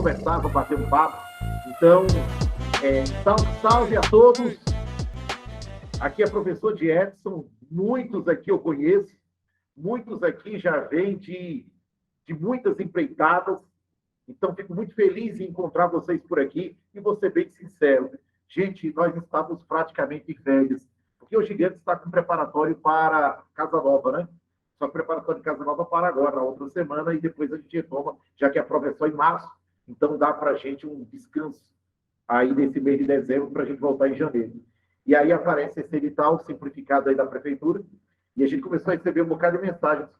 conversar, vamos bater um papo. Então, salve a todos. Aqui é professor de Edson, muitos aqui eu conheço, muitos aqui já vêm de muitas empreitadas, então fico muito feliz em encontrar vocês por aqui e vou ser bem sincero. Gente, nós estamos praticamente velhos, porque o Gigante está com preparatório para Casa Nova, né? Só que preparatório de Casa Nova para agora, na outra semana, e depois a gente retoma, já que a prova é só em março, então dá para a gente um descanso aí nesse mês de dezembro para a gente voltar em janeiro. E aí aparece esse edital simplificado aí da prefeitura, e a gente começou a receber um bocado de mensagens.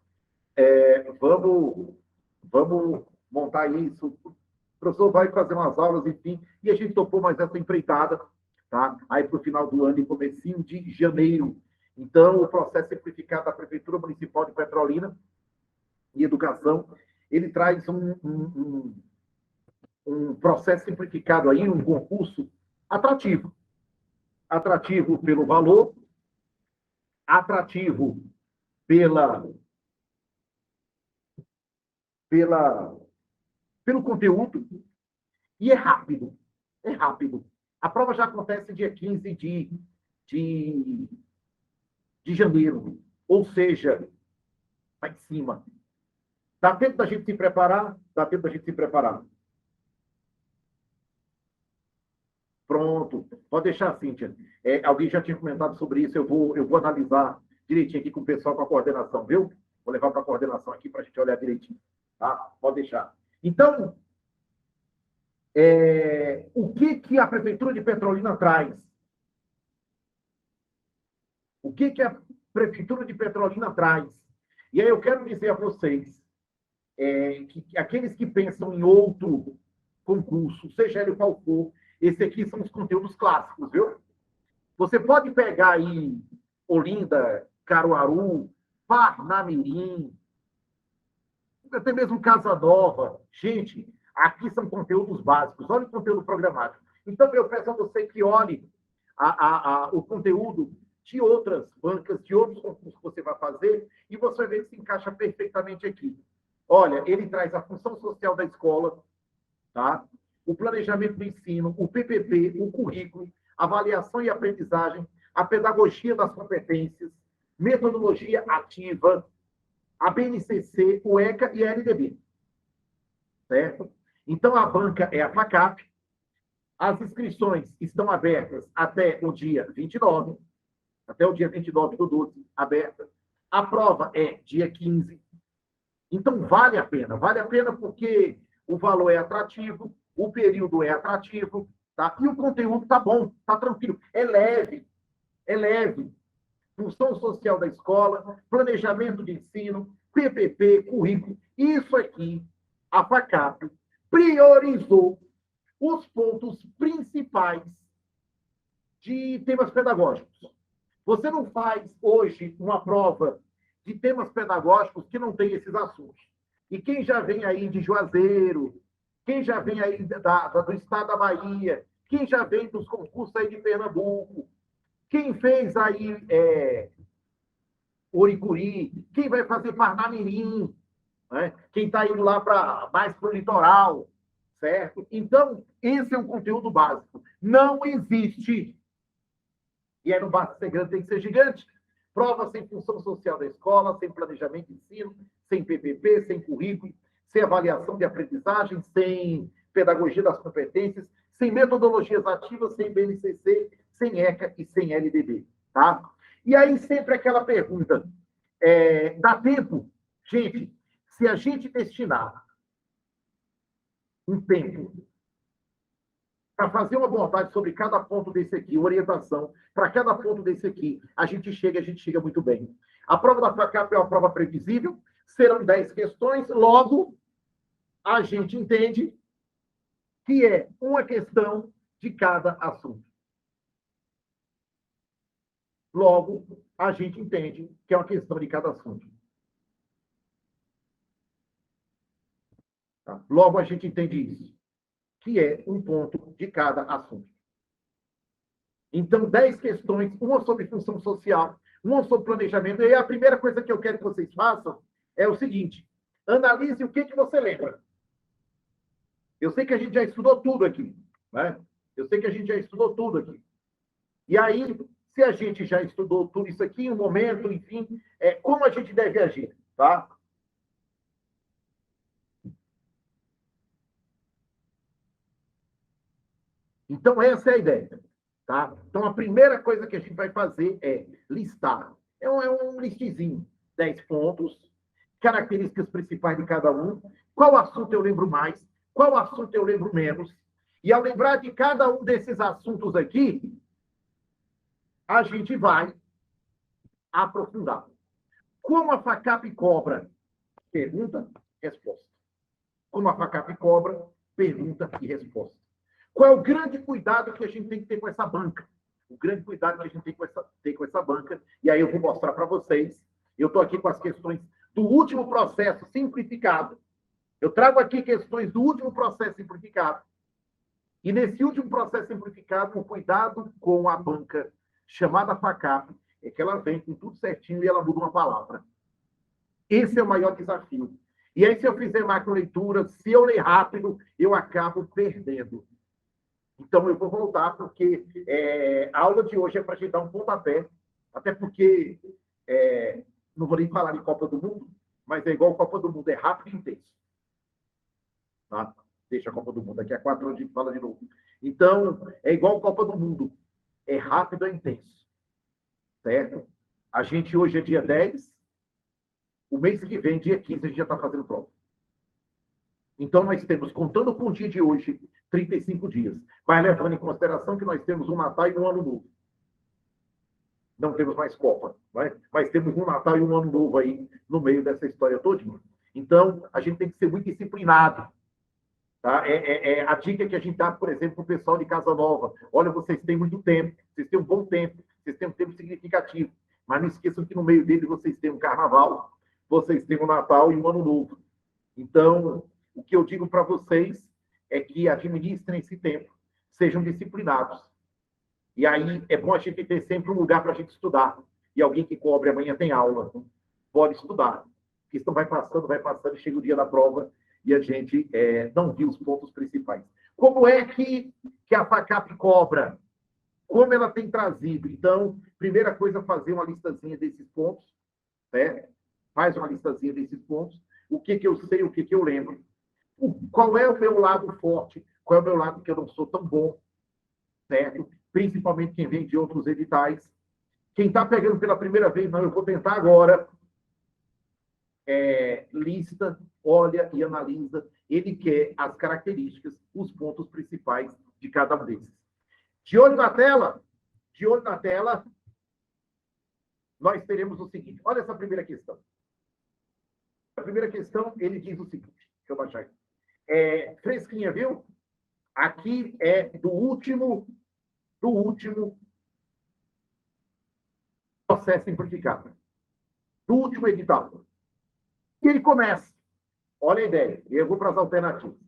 Vamos montar isso, o professor vai fazer umas aulas, enfim, e a gente topou mais essa empreitada, tá? Aí para o final do ano e comecinho de janeiro. Então, o processo simplificado da Prefeitura Municipal de Petrolina e Educação, ele traz um processo simplificado aí, um concurso atrativo. Atrativo pelo valor, atrativo pelo conteúdo, e é rápido. É rápido. A prova já acontece dia 15 de janeiro, ou seja, vai em cima. Dá tempo da gente se preparar? Dá tempo da gente se preparar. Pronto. Pode deixar, Cíntia. Alguém já tinha comentado sobre isso, eu vou analisar direitinho aqui com o pessoal, com a coordenação, viu? Vou levar para a coordenação aqui para a gente olhar direitinho. Tá? Pode deixar. Então, o que a Prefeitura de Petrolina traz? O que a Prefeitura de Petrolina traz? E aí eu quero dizer a vocês que aqueles que pensam em outro concurso, seja ele qual for, esse aqui são os conteúdos clássicos, viu? Você pode pegar aí Olinda, Caruaru, Parnamirim, até mesmo Casa Nova. Gente, aqui são conteúdos básicos. Olha o conteúdo programático. Então, eu peço a você que olhe o conteúdo de outras bancas, de outros concursos que você vai fazer, e você vai ver que se encaixa perfeitamente aqui. Olha, ele traz a função social da escola, tá? O planejamento do ensino, o PPP, o currículo, avaliação e aprendizagem, a pedagogia das competências, metodologia ativa, a BNCC, o ECA e a LDB. Certo? Então, a banca é a FACAP. As inscrições estão abertas até o dia 29, até o dia 29 do 12, aberta. A prova é dia 15. Então, vale a pena porque o valor é atrativo, o período é atrativo, tá? E o conteúdo tá bom, tá tranquilo. É leve. Função social da escola, planejamento de ensino, PPP, currículo. Isso aqui, a FACAP priorizou os pontos principais de temas pedagógicos. Você não faz hoje uma prova de temas pedagógicos que não tem esses assuntos. E quem já vem aí de Juazeiro, quem já vem aí do estado da Bahia, quem já vem dos concursos aí de Pernambuco, quem fez aí Oricuri, quem vai fazer Parnamirim, né? Quem está indo lá mais para o litoral, certo? Então, esse é um conteúdo básico. Não existe, e não basta ser grande, tem que ser gigante, prova sem função social da escola, sem planejamento de ensino, sem PPP, sem currículo, sem avaliação de aprendizagem, sem pedagogia das competências, sem metodologias ativas, sem BNCC, sem ECA e sem LDB, tá? E aí sempre aquela pergunta, dá tempo? Gente, se a gente destinar um tempo para fazer uma abordagem sobre cada ponto desse aqui, orientação para cada ponto desse aqui, a gente chega muito bem. A prova da FACAP é uma prova previsível, serão 10 questões, logo a gente entende que é uma questão de cada assunto. Logo, a gente entende que é uma questão de cada assunto. Tá? Logo, a gente entende isso, que é um ponto de cada assunto. Então, 10 questões, uma sobre função social, uma sobre planejamento. E a primeira coisa que eu quero que vocês façam é o seguinte: analise o que você lembra. Eu sei que a gente já estudou tudo aqui, né? Eu sei que a gente já estudou tudo aqui. E aí, se a gente já estudou tudo isso aqui, um momento, enfim, como a gente deve agir, tá? Então, essa é a ideia, tá? Então, a primeira coisa que a gente vai fazer é listar. É um listezinho, 10 pontos, características principais de cada um, qual assunto eu lembro mais, qual assunto eu lembro menos. E ao lembrar de cada um desses assuntos aqui, a gente vai aprofundar. Como a FACAP cobra? Pergunta, resposta. Como a FACAP cobra? Pergunta e resposta. Qual é o grande cuidado que a gente tem que ter com essa banca? O grande cuidado que a gente tem com essa banca, e aí eu vou mostrar para vocês. Eu estou aqui com as questões do último processo simplificado. Eu trago aqui questões do último processo simplificado. E nesse último processo simplificado, o cuidado com a banca chamada FACAP é que ela vem com tudo certinho e ela muda uma palavra. Esse é o maior desafio. E aí, se eu fizer macroleitura, se eu ler rápido, eu acabo perdendo. Então, eu vou voltar, porque a aula de hoje é para a gente dar um pontapé, até porque, não vou nem falar de Copa do Mundo, mas é igual a Copa do Mundo, é rápido e intenso. Tá? Deixa a Copa do Mundo, daqui a 4 anos a gente fala de novo. Então, é igual a Copa do Mundo, é rápido e intenso. Certo? A gente hoje é dia 10, o mês que vem, dia 15, a gente já está fazendo prova. Então, nós temos, contando com o dia de hoje, 35 dias. Vai levando em consideração que nós temos um Natal e um Ano Novo. Não temos mais Copa, mas temos um Natal e um Ano Novo aí no meio dessa história todinha. Então, a gente tem que ser muito disciplinado. Tá? A dica que a gente dá, por exemplo, para o pessoal de Casa Nova. Olha, vocês têm muito tempo, vocês têm um bom tempo, vocês têm um tempo significativo. Mas não esqueçam que no meio dele vocês têm um Carnaval, vocês têm um Natal e um Ano Novo. Então, o que eu digo para vocês é que administrem esse tempo, sejam disciplinados. E aí é bom a gente ter sempre um lugar para a gente estudar. E alguém que cobre, amanhã tem aula, pode estudar. Porque senão vai passando, e chega o dia da prova e a gente não viu os pontos principais. Como é que a FACAP cobra? Como ela tem trazido? Então, primeira coisa, fazer uma listazinha desses pontos. Né? Faz uma listazinha desses pontos. O que eu sei, o que eu lembro. Qual é o meu lado forte? Qual é o meu lado que eu não sou tão bom? Certo? Principalmente quem vem de outros editais. Quem está pegando pela primeira vez, não, eu vou tentar agora. Lista, olha e analisa. Ele quer as características, os pontos principais de cada um desses. De olho na tela, nós teremos o seguinte. Olha essa primeira questão. A primeira questão, ele diz o seguinte. Deixa eu baixar aqui. Fresquinha, viu? Aqui é do último processo simplificado. Do último edital. E ele começa. Olha a ideia. Eu vou para as alternativas.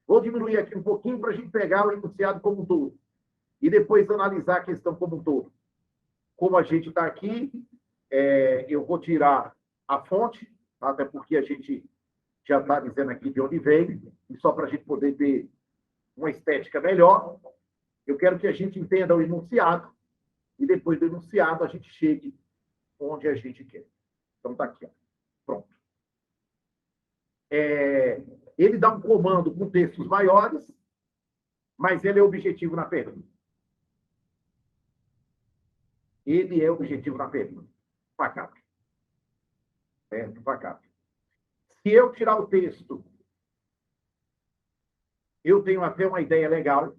Vou diminuir aqui um pouquinho para a gente pegar o enunciado como um todo. E depois analisar a questão como um todo. Como a gente está aqui, eu vou tirar a fonte, até porque a gente já está dizendo aqui de onde veio, e só para a gente poder ter uma estética melhor, eu quero que a gente entenda o enunciado, e depois do enunciado a gente chegue onde a gente quer. Então, está aqui. Ó. Pronto. Ele dá um comando com textos maiores, mas ele é objetivo na pergunta. Ele é objetivo na pergunta. FACAP. FACAP. Se eu tirar o texto, eu tenho até uma ideia legal.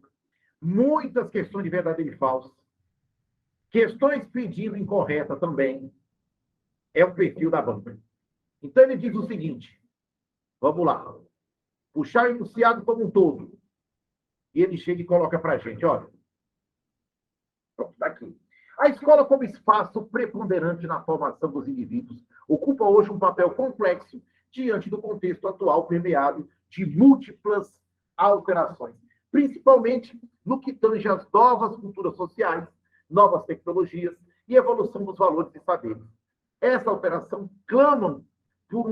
Muitas questões de verdadeiro e falso. Questões pedindo incorreta também. É o perfil da banca. Então, ele diz o seguinte. Vamos lá. Puxar o enunciado como um todo. E ele chega e coloca para a gente. Olha. Pronto, está aqui. A escola, como espaço preponderante na formação dos indivíduos, ocupa hoje um papel complexo diante do contexto atual permeado de múltiplas alterações, principalmente no que tange às novas culturas sociais, novas tecnologias e evolução dos valores e saberes. Essa alteração clamam por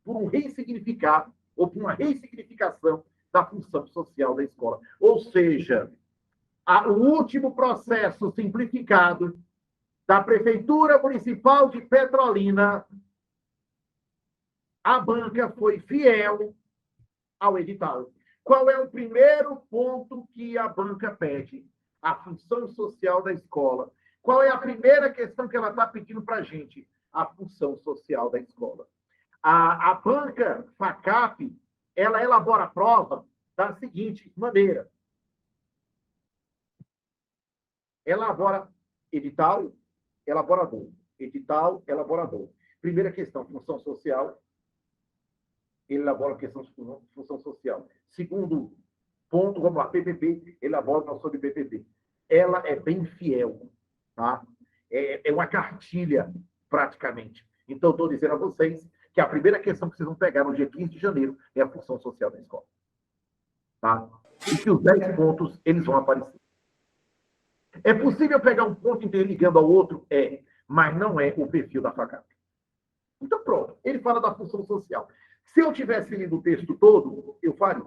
um ressignificado ou por uma ressignificação da função social da escola. Ou seja, o último processo simplificado da Prefeitura Municipal de Petrolina, a banca foi fiel ao edital. Qual é o primeiro ponto que a banca pede? A função social da escola. Qual é a primeira questão que ela está pedindo para a gente? A função social da escola. A banca FACAP, ela elabora a prova da seguinte maneira. Elabora edital, elaborador. Edital, elaborador. Primeira questão, função social. Ele elabora a questão de função social. Segundo ponto, vamos lá, PPP, elabora sobre PPP. Ela é bem fiel, tá? É uma cartilha, praticamente. Então, estou dizendo a vocês que a primeira questão que vocês vão pegar no dia 15 de janeiro é a função social da escola. Tá? E que os 10 pontos, eles vão aparecer. É possível pegar um ponto interligando ao outro? É, mas não é o perfil da FACAP. Então, pronto. Ele fala da função social. Se eu tivesse lido o texto todo, eu faria.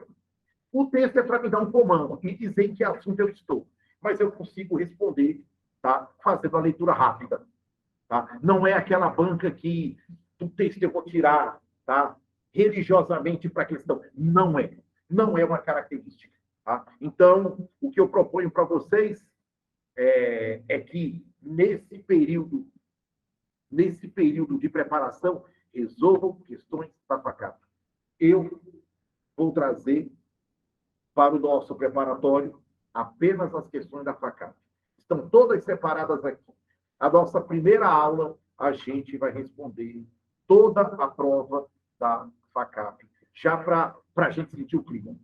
O texto é para me dar um comando e dizer em que assunto eu estou. Mas eu consigo responder, tá? Fazendo a leitura rápida. Tá? Não é aquela banca que o texto eu vou tirar, tá? Religiosamente para a questão. Não é. Não é uma característica. Tá? Então, o que eu proponho para vocês é que, nesse período de preparação, resolvam questões da FACAP. Eu vou trazer para o nosso preparatório apenas as questões da FACAP. Estão todas separadas aqui. A nossa primeira aula, a gente vai responder toda a prova da FACAP, já para a gente sentir o clima.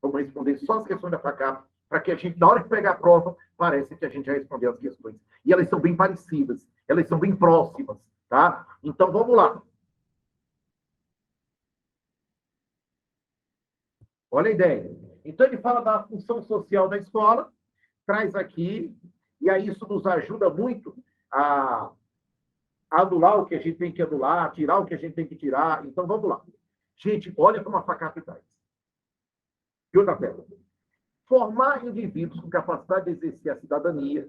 Vamos responder só as questões da FACAP, para que a gente, na hora de pegar a prova, parece que a gente já respondeu as questões. E elas são bem parecidas, elas são bem próximas, tá? Então, vamos lá. Olha a ideia. Então, ele fala da função social da escola, traz aqui, e aí isso nos ajuda muito a anular o que a gente tem que anular, tirar o que a gente tem que tirar. Então, vamos lá. Gente, olha como a FACAP traz. E outra tela. Formar indivíduos com capacidade de exercer a cidadania,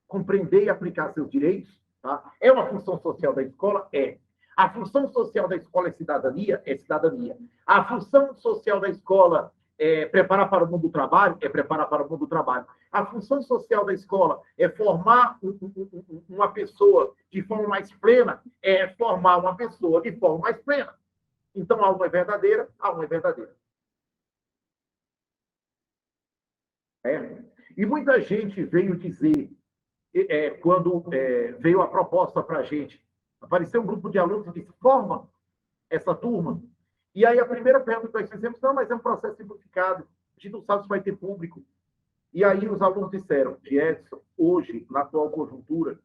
compreender e aplicar seus direitos, tá? É uma função social da escola? É. A função social da escola é cidadania? É cidadania. A função social da escola é preparar para o mundo do trabalho? É preparar para o mundo do trabalho. A função social da escola é formar uma pessoa de forma mais plena? É formar uma pessoa de forma mais plena. Então, a uma é verdadeira, a uma é verdadeira. E muita gente veio dizer, quando veio a proposta para a gente, apareceu um grupo de alunos que disse, forma essa turma. E aí a primeira pergunta que nós fizemos, não, mas é um processo simplificado, a gente não sabe se vai ter público. E aí os alunos disseram, Edson, hoje, na atual conjuntura,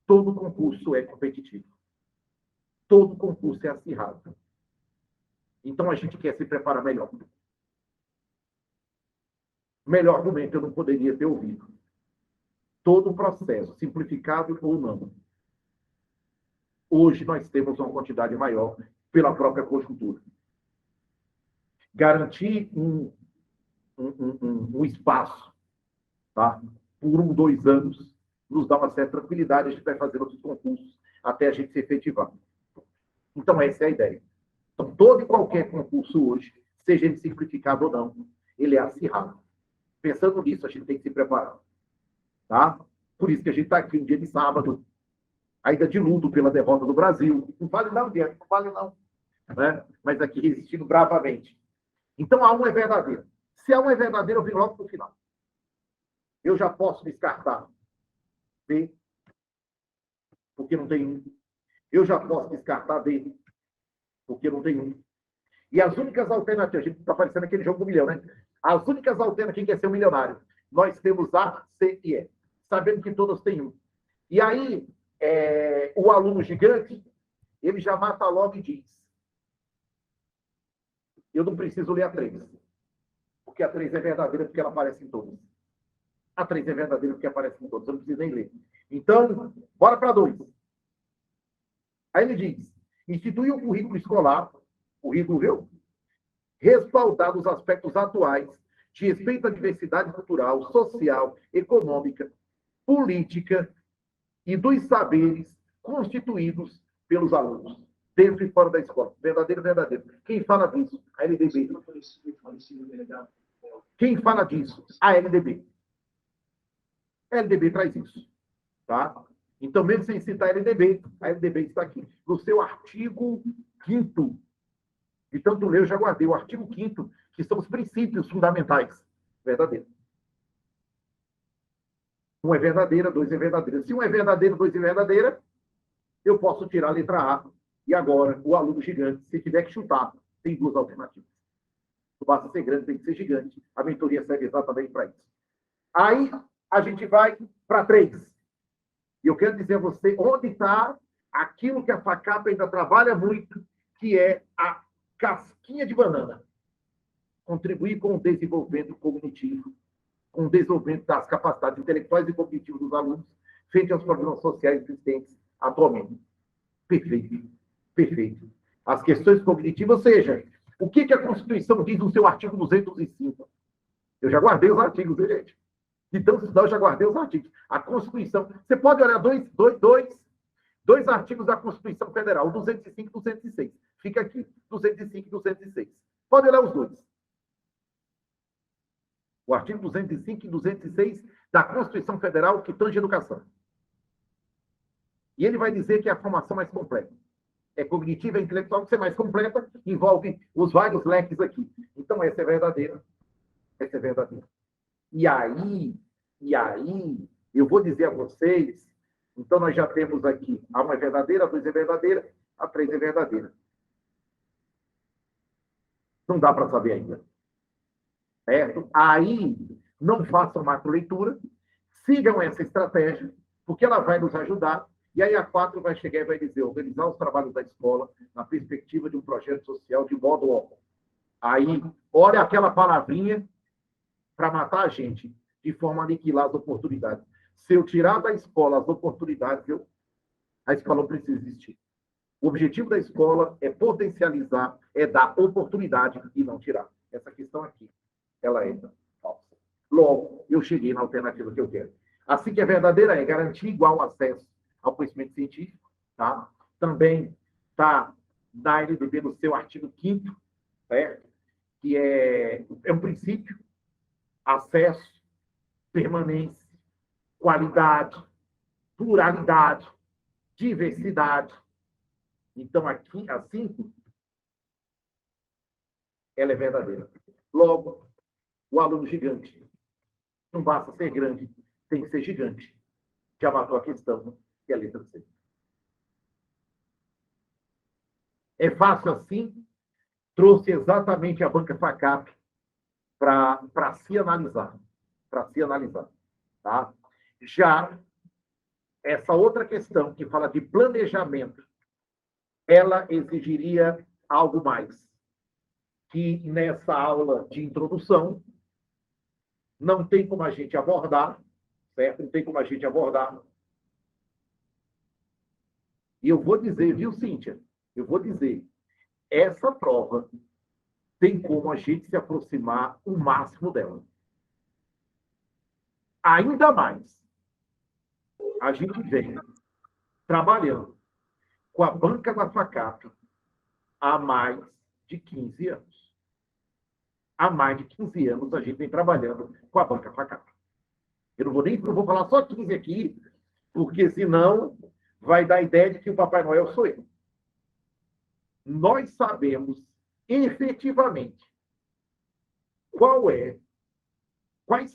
todo concurso é competitivo. Todo concurso é acirrado. Então a gente quer se preparar melhor. Melhor argumento eu não poderia ter ouvido. Todo o processo, simplificado ou não. Hoje nós temos uma quantidade maior pela própria conjuntura. Garantir um espaço, tá? Por 1, 2 anos, nos dá uma certa tranquilidade, a gente vai fazer outros concursos até a gente se efetivar. Então, essa é a ideia. Então, todo e qualquer concurso hoje, seja ele simplificado ou não, ele é acirrado. Pensando nisso, a gente tem que se preparar. Tá? Por isso que a gente está aqui um dia de sábado, ainda de luto pela derrota do Brasil. Não vale não, Diego, não vale não. Né? Mas aqui resistindo bravamente. Então, A1 é verdadeiro. Se A1 é verdadeiro, eu vim logo para o final. Eu já posso descartar B, porque não tem 1. Eu já posso descartar D, porque não tem 1. E as únicas alternativas, a gente está parecendo aquele jogo do milhão, né? As únicas alternativas, quem quer ser um milionário? Nós temos A, C e E, sabendo que todas têm 1. E aí, o aluno gigante, ele já mata logo e diz, eu não preciso ler a 3, porque a 3 é verdadeira, porque ela aparece em todas. A 3 é verdadeira, porque aparece em todas, eu não preciso nem ler. Então, bora para 2. Aí ele diz, instituir um currículo escolar currículo, viu? Respaldar os aspectos atuais de respeito à diversidade cultural, social, econômica, política e dos saberes constituídos pelos alunos, dentro e fora da escola. Verdadeiro, verdadeiro. Quem fala disso? A LDB. Quem fala disso? A LDB. A LDB traz isso. Tá? Então, mesmo sem citar a LDB está aqui. No seu artigo 5º, de tanto ler, eu já guardei o artigo 5º, que são os princípios fundamentais. Verdadeiro. Um é verdadeira, dois é verdadeira. Se um é verdadeiro, dois é verdadeira, eu posso tirar a letra A. E agora, o aluno gigante, se tiver que chutar, tem duas alternativas. Não basta ser grande, tem que ser gigante. A mentoria serve exatamente para isso. Aí, a gente vai para 3. E eu quero dizer a você onde está aquilo que a FACAP ainda trabalha muito, que é a casquinha de banana. Contribuir com o desenvolvimento cognitivo, com o desenvolvimento das capacidades intelectuais e cognitivas dos alunos, frente aos problemas sociais existentes atualmente. Perfeito. Perfeito. As questões cognitivas, ou seja, o que a Constituição diz no seu artigo 205? Eu já guardei os artigos, hein, gente? Então, eu já guardei os artigos. A Constituição. Você pode olhar dois artigos da Constituição Federal, o 205 e 206. Fica aqui, 205 e 206. Pode olhar os dois. O artigo 205 e 206 da Constituição Federal que tange a educação. E ele vai dizer que é a formação mais completa. É cognitiva, é intelectual, que ser mais completa, envolve os vários leques aqui. Então, essa é verdadeira. Essa é verdadeira. E aí, eu vou dizer a vocês, então nós já temos aqui, a 1 é verdadeira, a 2 é verdadeira, a 3 é verdadeira. Não dá para saber ainda. Certo? Aí, não façam macroleitura, sigam essa estratégia, porque ela vai nos ajudar, e aí a 4 vai chegar e vai dizer, organizar os trabalhos da escola na perspectiva de um projeto social de modo amplo. Aí, olha aquela palavrinha para matar a gente, de forma a aniquilar as oportunidades. Se eu tirar da escola as oportunidades, a escola não precisa existir. O objetivo da escola é potencializar, é dar oportunidade e não tirar. Essa questão aqui, ela é falsa. Logo, eu cheguei na alternativa que eu quero. Assim que é verdadeira é garantir igual acesso ao conhecimento científico, tá? Também está na LDB no seu artigo 5º, certo? Que é um princípio, acesso, permanência, qualidade, pluralidade, diversidade. Então, aqui, a 5, ela é verdadeira. Logo, o aluno gigante. Não basta ser grande, tem que ser gigante. Já matou a questão, que é a letra C. É fácil assim? Trouxe exatamente a banca FACAP para se analisar. Para se analisar. Tá? Já essa outra questão que fala de planejamento, ela exigiria algo mais. Que nessa aula de introdução não tem como a gente abordar, certo? Não tem como a gente abordar. E eu vou dizer, viu, Cíntia? Eu vou dizer, essa prova tem como a gente se aproximar o máximo dela. Ainda mais, a gente vem trabalhando com a banca da FACAP há mais de 15 anos. Há mais de 15 anos a gente vem trabalhando com a banca FACAP. Eu vou falar só 15 aqui, porque senão vai dar a ideia de que o Papai Noel sou eu. Nós sabemos efetivamente quais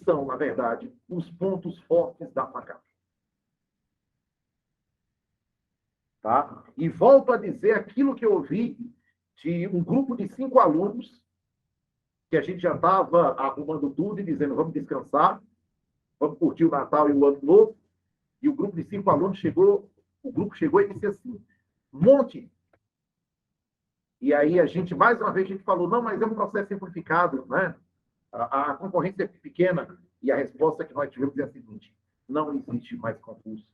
são, na verdade, os pontos fortes da FACAP. Tá? E volto a dizer aquilo que eu ouvi de um grupo de 5 alunos, que a gente já estava arrumando tudo e dizendo, vamos descansar, vamos curtir o Natal e o Ano Novo, e o grupo de 5 alunos chegou e disse assim, monte. E aí a gente, mais uma vez, a gente falou, não, mas é um processo simplificado, né? A concorrência é pequena, e a resposta que nós tivemos é a seguinte, não existe mais concurso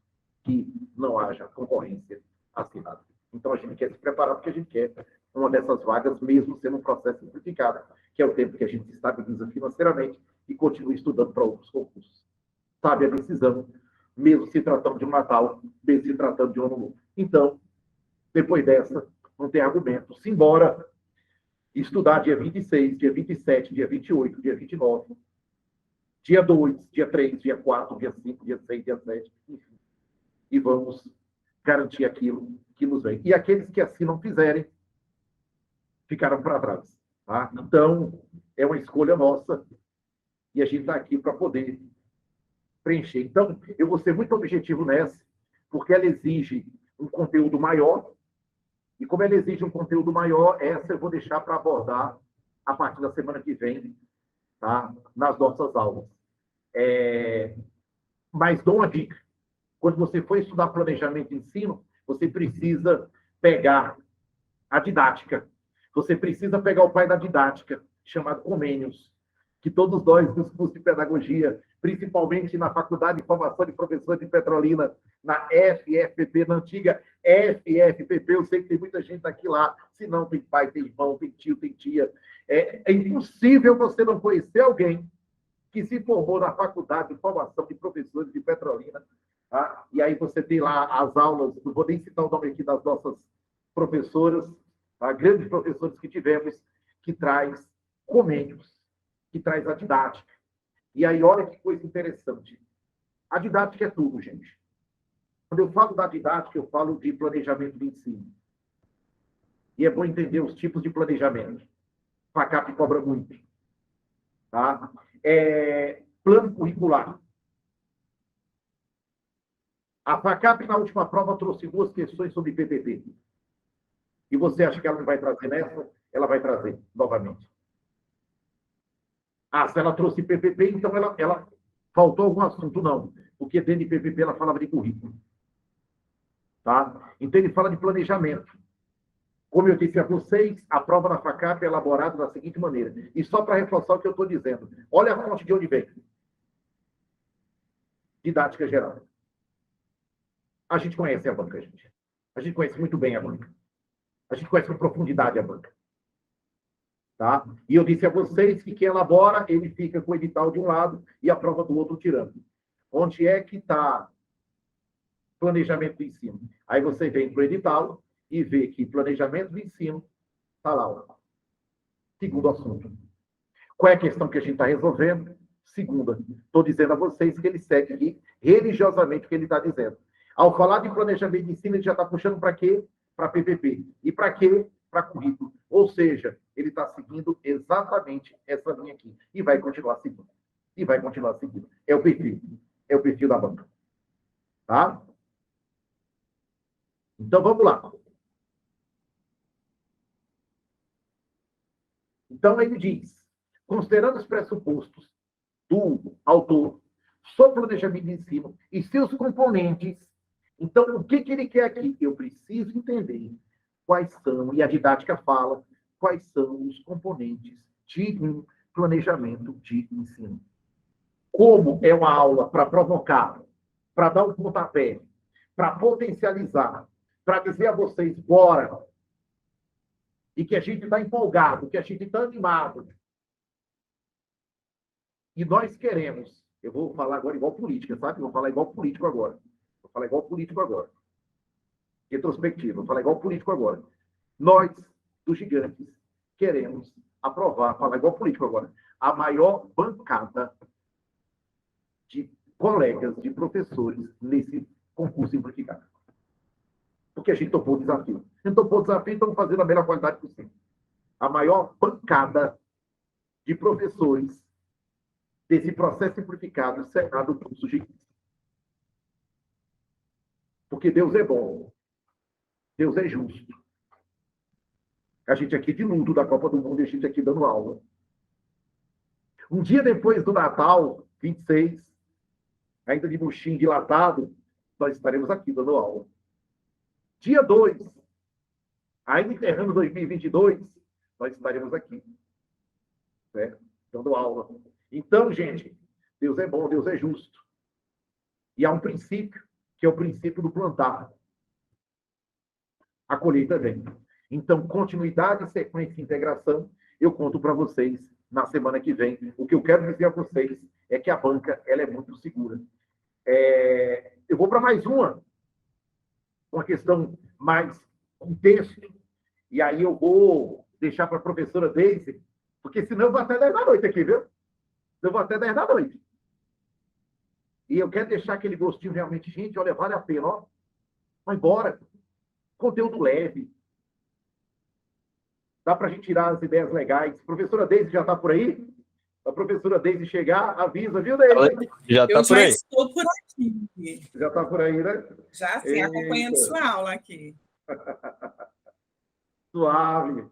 que não haja concorrência assinada. Então, a gente quer se preparar porque a gente quer uma dessas vagas, mesmo sendo um processo simplificado, que é o tempo que a gente se estabiliza financeiramente e continua estudando para outros concursos. Sabe a decisão, mesmo se tratando de um Natal, mesmo se tratando de um Ano Novo. Então, depois dessa, não tem argumento. Simbora estudar dia 26, dia 27, dia 28, dia 29, dia 2, dia 3, dia 4, dia 5, dia 6, dia 7, enfim. E vamos garantir aquilo que nos vem. E aqueles que assim não fizerem, ficaram para trás. Tá? Então, é uma escolha nossa e a gente está aqui para poder preencher. Então, eu vou ser muito objetivo nessa, porque ela exige um conteúdo maior, e como ela exige um conteúdo maior, essa eu vou deixar para abordar a partir da semana que vem, tá? Nas nossas aulas. Mas dou uma dica. Quando você for estudar planejamento e ensino, você precisa pegar a didática. Você precisa pegar o pai da didática, chamado Comênios, que todos nós, nos cursos de pedagogia, principalmente na Faculdade de Formação de Professores de Petrolina, na FFPP, na antiga FFPP, eu sei que tem muita gente aqui lá, se não tem pai, tem irmão, tem tio, tem tia. É impossível você não conhecer alguém que se formou na Faculdade de Formação de Professores de Petrolina, tá? E aí você tem lá as aulas, não vou nem citar o nome aqui das nossas professoras, tá? Grandes professores que tivemos, que traz Comênios, que traz a didática. E aí, olha que coisa interessante. A didática é tudo, gente. Quando eu falo da didática, eu falo de planejamento de ensino. E é bom entender os tipos de planejamento. FACAP cobra muito. Tá? Plano curricular. A FACAP, na última prova, trouxe 2 questões sobre PPP. E você acha que ela não vai trazer nessa? Ela vai trazer, novamente. Se ela trouxe PPP, então ela faltou algum assunto? Não. Porque dentro de PPP ela falava de currículo. Tá? Então ele fala de planejamento. Como eu disse a vocês, a prova da FACAP é elaborada da seguinte maneira. E só para reforçar o que eu estou dizendo. Olha a fonte de onde vem. Didática geral. A gente conhece a banca, gente. A gente conhece muito bem a banca. A gente conhece com profundidade a banca. Tá? E eu disse a vocês que quem elabora, ele fica com o edital de um lado e a prova do outro tirando. Onde é que está planejamento do ensino? Aí você vem para o edital e vê que planejamento do ensino está lá. Ó. Segundo assunto. Qual é a questão que a gente está resolvendo? Segunda. Estou dizendo a vocês que ele segue aqui religiosamente o que ele está dizendo. Ao falar de planejamento de ensino, ele já está puxando para quê? Para PPP. E para quê? Para currículo. Ou seja, ele está seguindo exatamente essa linha aqui. E vai continuar seguindo. E vai continuar seguindo. É o perfil. É o perfil da banca. Tá? Então, vamos lá. Então, ele diz, considerando os pressupostos do autor sobre planejamento de ensino e seus componentes, então, o que ele quer aqui? Eu preciso entender quais são, e a didática fala, quais são os componentes de um planejamento de ensino. Como é uma aula para provocar, para dar um pontapé, para potencializar, para dizer a vocês, bora, e que a gente está empolgado, que a gente está animado. E nós queremos, eu vou falar agora igual política, sabe? Vou falar igual político agora. Vou falar igual político agora. Retrospectiva, vou falar igual político agora. Nós, dos gigantes, queremos aprovar, falar igual político agora, a maior bancada de colegas, de professores, nesse concurso simplificado. Porque a gente topou o desafio. A gente topou o desafio e estamos fazendo a melhor qualidade possível. A maior bancada de professores desse processo simplificado será do curso gigante. Porque Deus é bom. Deus é justo. A gente aqui de luto da Copa do Mundo e a gente aqui dando aula. Um dia depois do Natal, 26, ainda de buchinho dilatado, nós estaremos aqui dando aula. Dia 2, ainda enterrando 2022, nós estaremos aqui, né, dando aula. Então, gente, Deus é bom, Deus é justo. E há um princípio, que é o princípio do plantar. A colheita vem. Então, continuidade, sequência e integração, eu conto para vocês na semana que vem. O que eu quero dizer a vocês é que a banca ela é muito segura. Eu vou para mais uma questão mais com texto, e aí eu vou deixar para a professora Deise, porque senão eu vou até 10 da noite aqui, viu? Eu vou até 10 da noite. E eu quero deixar aquele gostinho realmente, gente, olha, vale a pena, ó. Vai embora. Conteúdo leve. Dá para a gente tirar as ideias legais. A professora Deise já está por aí? A professora Deise chegar, avisa, viu, Deise? Já está por aí. Eu já estou por aqui. Já está por aí, né? Já sim, acompanhando sua aula aqui. Suave.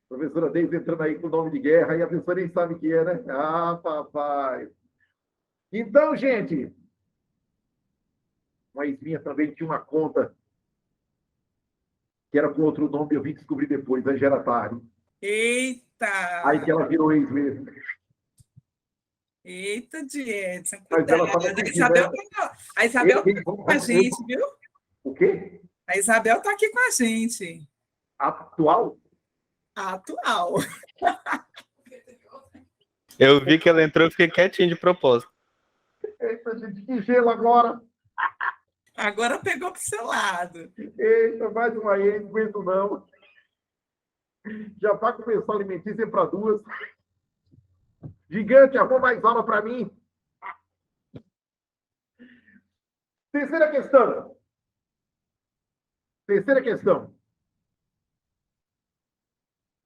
Professora Deise entrando aí com o nome de guerra, e a pessoa nem sabe o que é, né? Ah, papai. Então, gente, uma ex minha também tinha uma conta que era com outro nome, eu vim descobrir depois, aí já era tarde. Eita! Aí que ela virou ex mesmo. Eita, Diedson, mas ela estava a Isabel está aqui com a gente, viu? O quê? A Isabel está aqui com a gente. Atual? Atual. Eu vi que ela entrou e fiquei quietinho de propósito. Eita, gente, que gelo agora. Agora pegou para o seu lado. Eita, mais uma aí, não aguento não. Já está com pensão alimentícia para duas. Gigante, arruma mais aula para mim. Terceira questão.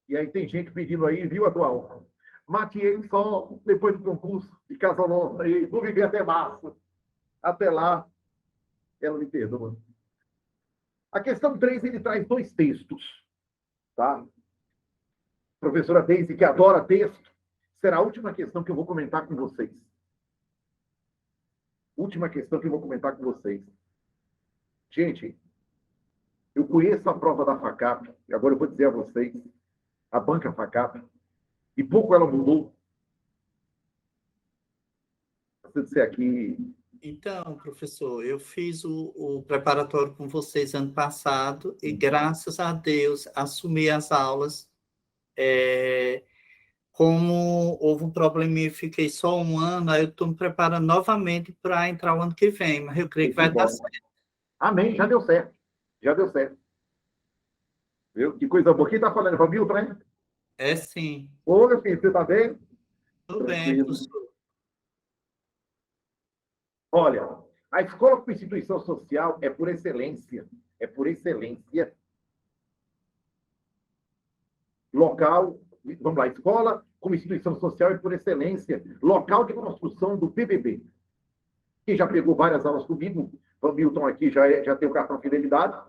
E aí tem gente pedindo aí, viu, atual? Mateei só depois do concurso de Casa Nova. Aí, vou viver até março. Até lá, ela me perdoa. A questão 3, ele traz 2 textos. Tá? Professora Deise, que adora texto, será a última questão que eu vou comentar com vocês. Última questão que eu vou comentar com vocês. Gente, eu conheço a prova da FACAP, e agora eu vou dizer a vocês, a banca FACAP, e pouco ela mudou. Você disser aqui... Então, professor, eu fiz o preparatório com vocês ano passado e, graças a Deus, assumi as aulas. Como houve um probleminha e fiquei só um ano, aí eu estou me preparando novamente para entrar o ano que vem, mas eu creio que vai dar certo. Amém, já deu certo. Já deu certo. Viu? Que coisa boa. Quem está falando? Família, né? É, sim. Ô, meu filho, você está bem? Tudo bem, professor. Olha, a escola como instituição social é por excelência. É por excelência. Local, vamos lá, escola como instituição social é por excelência. Local de construção do PPP. Quem já pegou várias aulas comigo, o Milton aqui já tem o cartão fidelidade,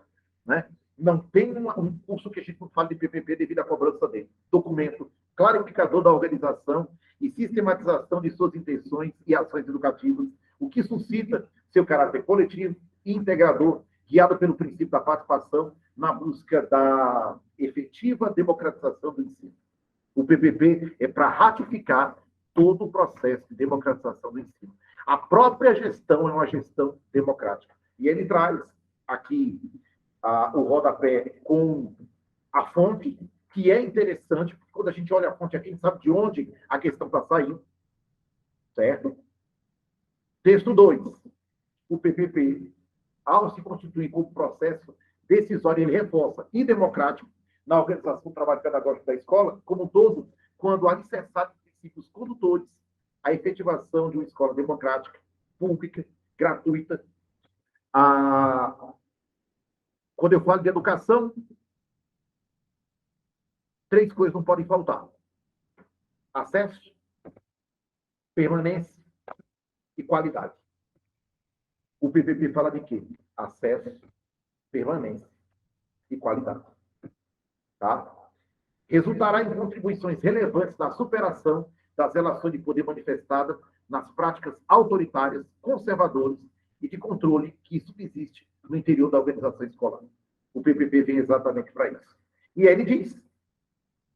né? Não tem um curso que a gente não fala de PPP devido à cobrança dele. Documento clarificador da organização e sistematização de suas intenções e ações educativas, o que suscita seu caráter coletivo e integrador, guiado pelo princípio da participação na busca da efetiva democratização do ensino. O PPP é para ratificar todo o processo de democratização do ensino. A própria gestão é uma gestão democrática. E ele traz aqui o rodapé com a fonte, que é interessante, porque quando a gente olha a fonte aqui, a gente sabe de onde a questão está saindo. Certo? Texto 2. O PPP, ao se constituir como processo decisório, ele reforça e democrático na organização do trabalho pedagógico da escola, como um todo, quando alicerçado em princípios condutores a efetivação de uma escola democrática, pública, gratuita. Quando eu falo de educação, 3 coisas não podem faltar: acesso, permanência e qualidade. O PPP fala de quê? Acesso, permanência e qualidade. Tá? Resultará em contribuições relevantes na superação das relações de poder manifestadas nas práticas autoritárias, conservadoras e de controle que subsiste no interior da organização escolar. O PPP vem exatamente para isso. E ele diz,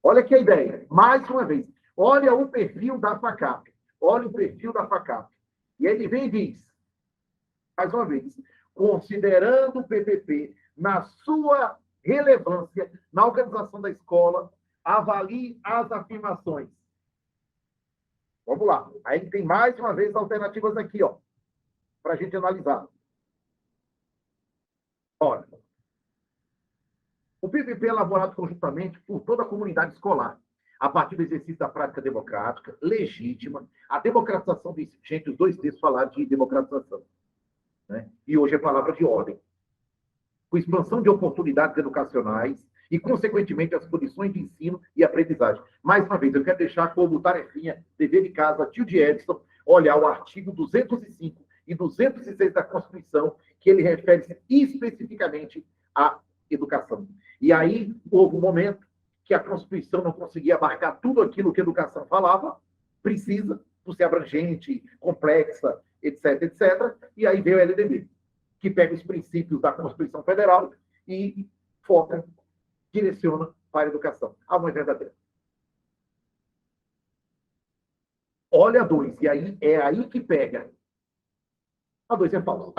olha aqui a ideia, mais uma vez, olha o perfil da FACAP, olha o perfil da FACAP. E ele vem e diz, mais uma vez, considerando o PPP na sua relevância na organização da escola, avalie as afirmações. Vamos lá. Aí tem mais uma vez alternativas aqui, ó, para a gente analisar. Olha, o PPP é elaborado conjuntamente por toda a comunidade escolar, a partir do exercício da prática democrática, legítima, a democratização do ensino. Gente, os dois textos falaram de democratização, né? E hoje é palavra de ordem. Com expansão de oportunidades educacionais e, consequentemente, as condições de ensino e aprendizagem. Mais uma vez, eu quero deixar como tarefinha, dever de casa, tio de Edson, olhar o artigo 205 e 206 da Constituição, que ele refere-se especificamente à educação. E aí, houve um momento que a Constituição não conseguia abarcar tudo aquilo que a educação falava, precisa, por ser abrangente, complexa, etc., etc., e aí veio a LDB, que pega os princípios da Constituição Federal e foca, direciona para a educação. A mãe verdadeira. Olha a 2, e aí é aí que pega. A 2 é falsa.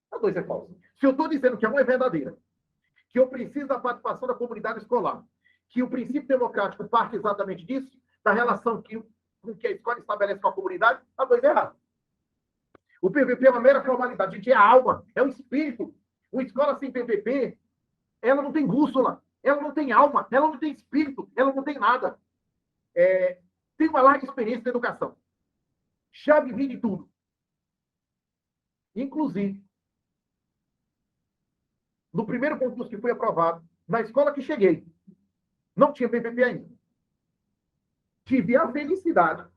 A 2 é falsa. Se eu estou dizendo que a mãe é verdadeira, que eu preciso da participação da comunidade escolar, que o princípio democrático parte exatamente disso, da relação com que a escola estabelece com a comunidade, a 2 é errada. O PPP é uma mera formalidade. Gente, é a alma, é o espírito. Uma escola sem PPP, ela não tem bússola, ela não tem alma, ela não tem espírito, ela não tem nada. Tem uma larga experiência na educação. Já vivi de tudo. Inclusive, no primeiro concurso que foi aprovado, na escola que cheguei, não tinha PPP ainda. Tive a felicidade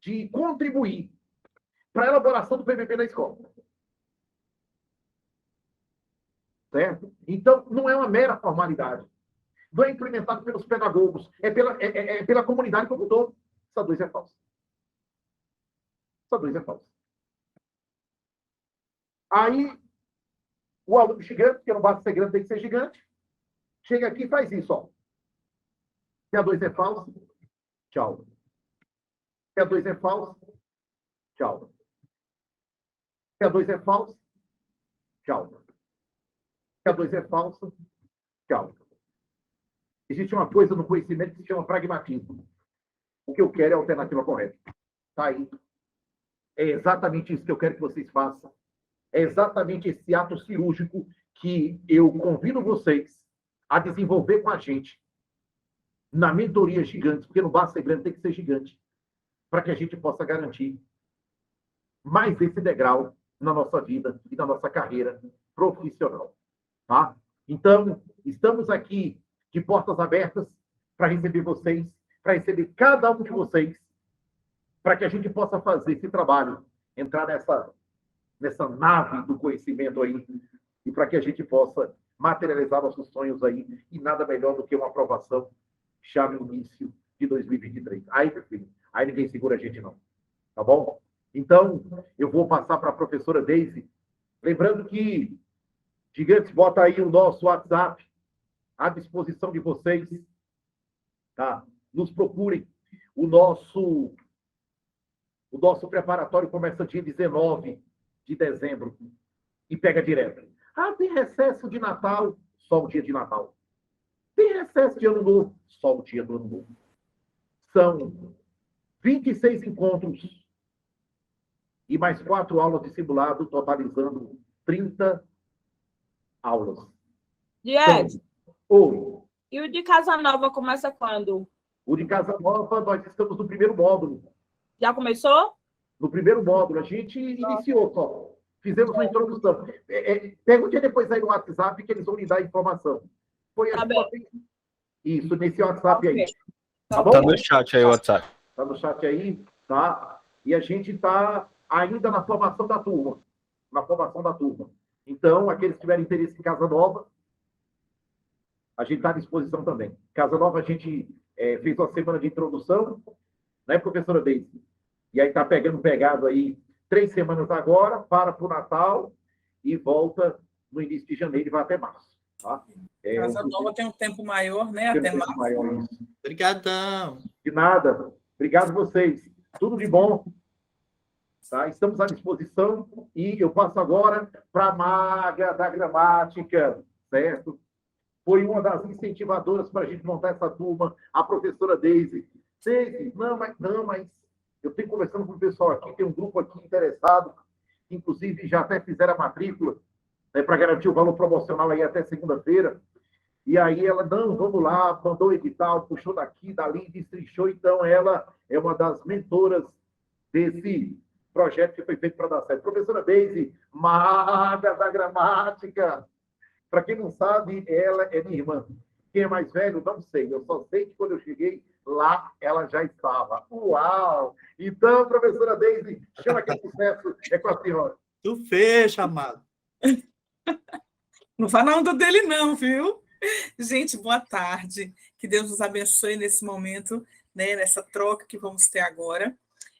de contribuir para a elaboração do PPP na escola. Certo? Então, não é uma mera formalidade. Não é implementado pelos pedagogos, é pela comunidade como um todo. Essa 2 é falsa. Essa 2 é falsa. Aí, o aluno gigante, que não basta ser grande, tem que ser gigante, chega aqui e faz isso, ó. Se a 2 é falsa, tchau. Se a 2 é falsa, tchau. Se a 2 é falsa, tchau. Se a 2 é falsa, tchau. Existe uma coisa no conhecimento que se chama pragmatismo. O que eu quero é a alternativa correta. Tá aí. É exatamente isso que eu quero que vocês façam. É exatamente esse ato cirúrgico que eu convido vocês a desenvolver com a gente na mentoria gigante, porque não basta ser grande, tem que ser gigante, para que a gente possa garantir mais esse degrau na nossa vida e na nossa carreira profissional. Tá? Então, estamos aqui de portas abertas para receber vocês, para receber cada um de vocês, para que a gente possa fazer esse trabalho, entrar nessa nave do conhecimento aí, e para que a gente possa materializar nossos sonhos aí, e nada melhor do que uma aprovação já no início de 2023. Aí, meu filho, aí ninguém segura a gente não. Tá bom? Então, eu vou passar para a professora Deise, lembrando que, gigantes, bota aí o nosso WhatsApp à disposição de vocês, tá? Nos procurem. O nosso preparatório começa dia 19 de dezembro e pega direto. Ah, tem recesso de Natal, só o dia de Natal. Tem recesso de Ano Novo, só o dia do Ano Novo. São 26 encontros e mais 4 aulas de simulado, totalizando 30 aulas. Diego, Oi. e o de Casa Nova começa quando? O de Casa Nova, nós estamos no primeiro módulo. Já começou? No primeiro módulo, a gente iniciou só. Fizemos uma introdução. Pergunte depois aí no WhatsApp que eles vão lhe dar a informação. Foi Tá isso, nesse WhatsApp aí. Tá bom? Tá no chat aí o WhatsApp. Tá no chat aí, tá? E a gente está ainda na formação da turma. Na formação da turma. Então, aqueles que tiverem interesse em Casa Nova, a gente está à disposição também. Casa Nova, a gente fez uma semana de introdução, né, professora Deise? E aí está pegado aí 3 semanas agora, para o Natal e volta no início de janeiro e vai até março. Tá? Casa Nova tem um tempo maior, né? Até março. Maior. Obrigadão. De nada. Obrigado a vocês. Tudo de bom. Tá? Estamos à disposição e eu passo agora para a Maga da Gramática. certo. Foi uma das incentivadoras para a gente montar essa turma, a professora Deise. Deise, não, mas eu tenho conversando com o pessoal aqui, tem um grupo aqui interessado, que inclusive já até fizeram a matrícula, né, para garantir o valor promocional aí até segunda-feira. E aí ela, não, vamos lá, mandou o edital, puxou daqui, dali, destrinchou. Então, ela é uma das mentoras desse projeto que foi feito para dar certo. Professora Deise, maga da gramática. Para quem não sabe, ela é minha irmã. Quem é mais velho, não sei. Eu só sei que quando eu cheguei lá, ela já estava. Uau! Então, professora Deise, chama aquele sucesso, é com a senhora. Tu fecha, amado. Não fala onda dele, não, viu? Gente, boa tarde. Que Deus nos abençoe nesse momento, né, nessa troca que vamos ter agora.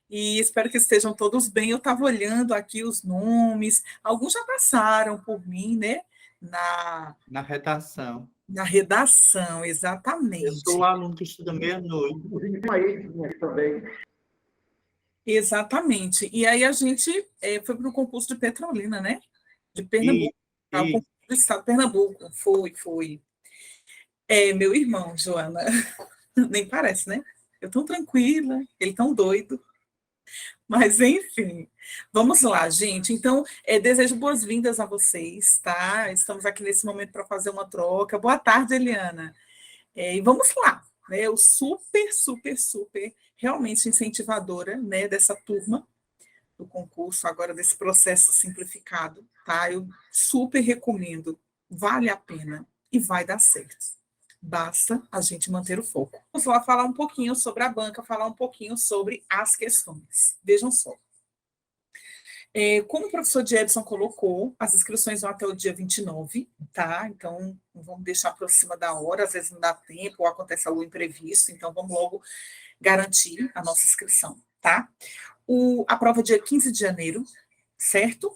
E espero que estejam todos bem. Eu estava olhando aqui os nomes, alguns já passaram por mim, né? Na redação. Na redação, Eu exatamente. sou o aluno que estuda meia-noite. Inclusive, tem uma ex também. Exatamente. E aí a gente foi para o concurso de Petrolina, né? De Pernambuco. O concurso do estado de Pernambuco. Foi. Meu irmão, Joana. Nem parece, né? Eu tão tranquila, ele tão doido. Mas, enfim, vamos lá, gente. Então, desejo boas-vindas a vocês, tá? Estamos aqui nesse momento para fazer uma troca. Boa tarde, Eliana. E vamos lá, né? Eu super, realmente incentivadora, né, dessa turma do concurso, agora desse processo simplificado, tá? Eu super recomendo, vale a pena e vai dar certo. Basta a gente manter o foco. Vamos lá falar um pouquinho sobre a banca, falar um pouquinho sobre as questões. Vejam só. Como o professor Edson colocou, as inscrições vão até o dia 29, tá? Então, não vamos deixar por cima da hora, às vezes não dá tempo, ou acontece algo imprevisto, então vamos logo garantir a nossa inscrição, tá? A prova é dia 15 de janeiro, certo?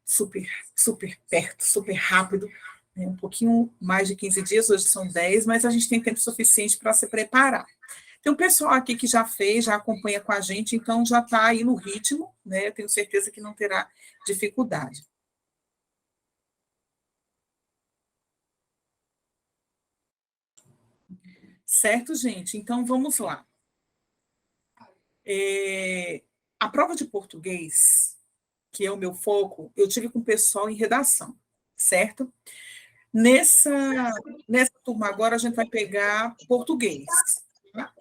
Super perto, super rápido, um pouquinho mais de 15 dias, hoje são 10, mas a gente tem tempo suficiente para se preparar. Tem um pessoal aqui que já fez, já acompanha com a gente, então já está aí no ritmo, né? Eu tenho certeza que não terá dificuldade. Certo, gente? Então, vamos lá. A prova de português, que é o meu foco, eu tive com o pessoal em redação, certo? Nessa turma agora, a gente vai pegar português. Tá?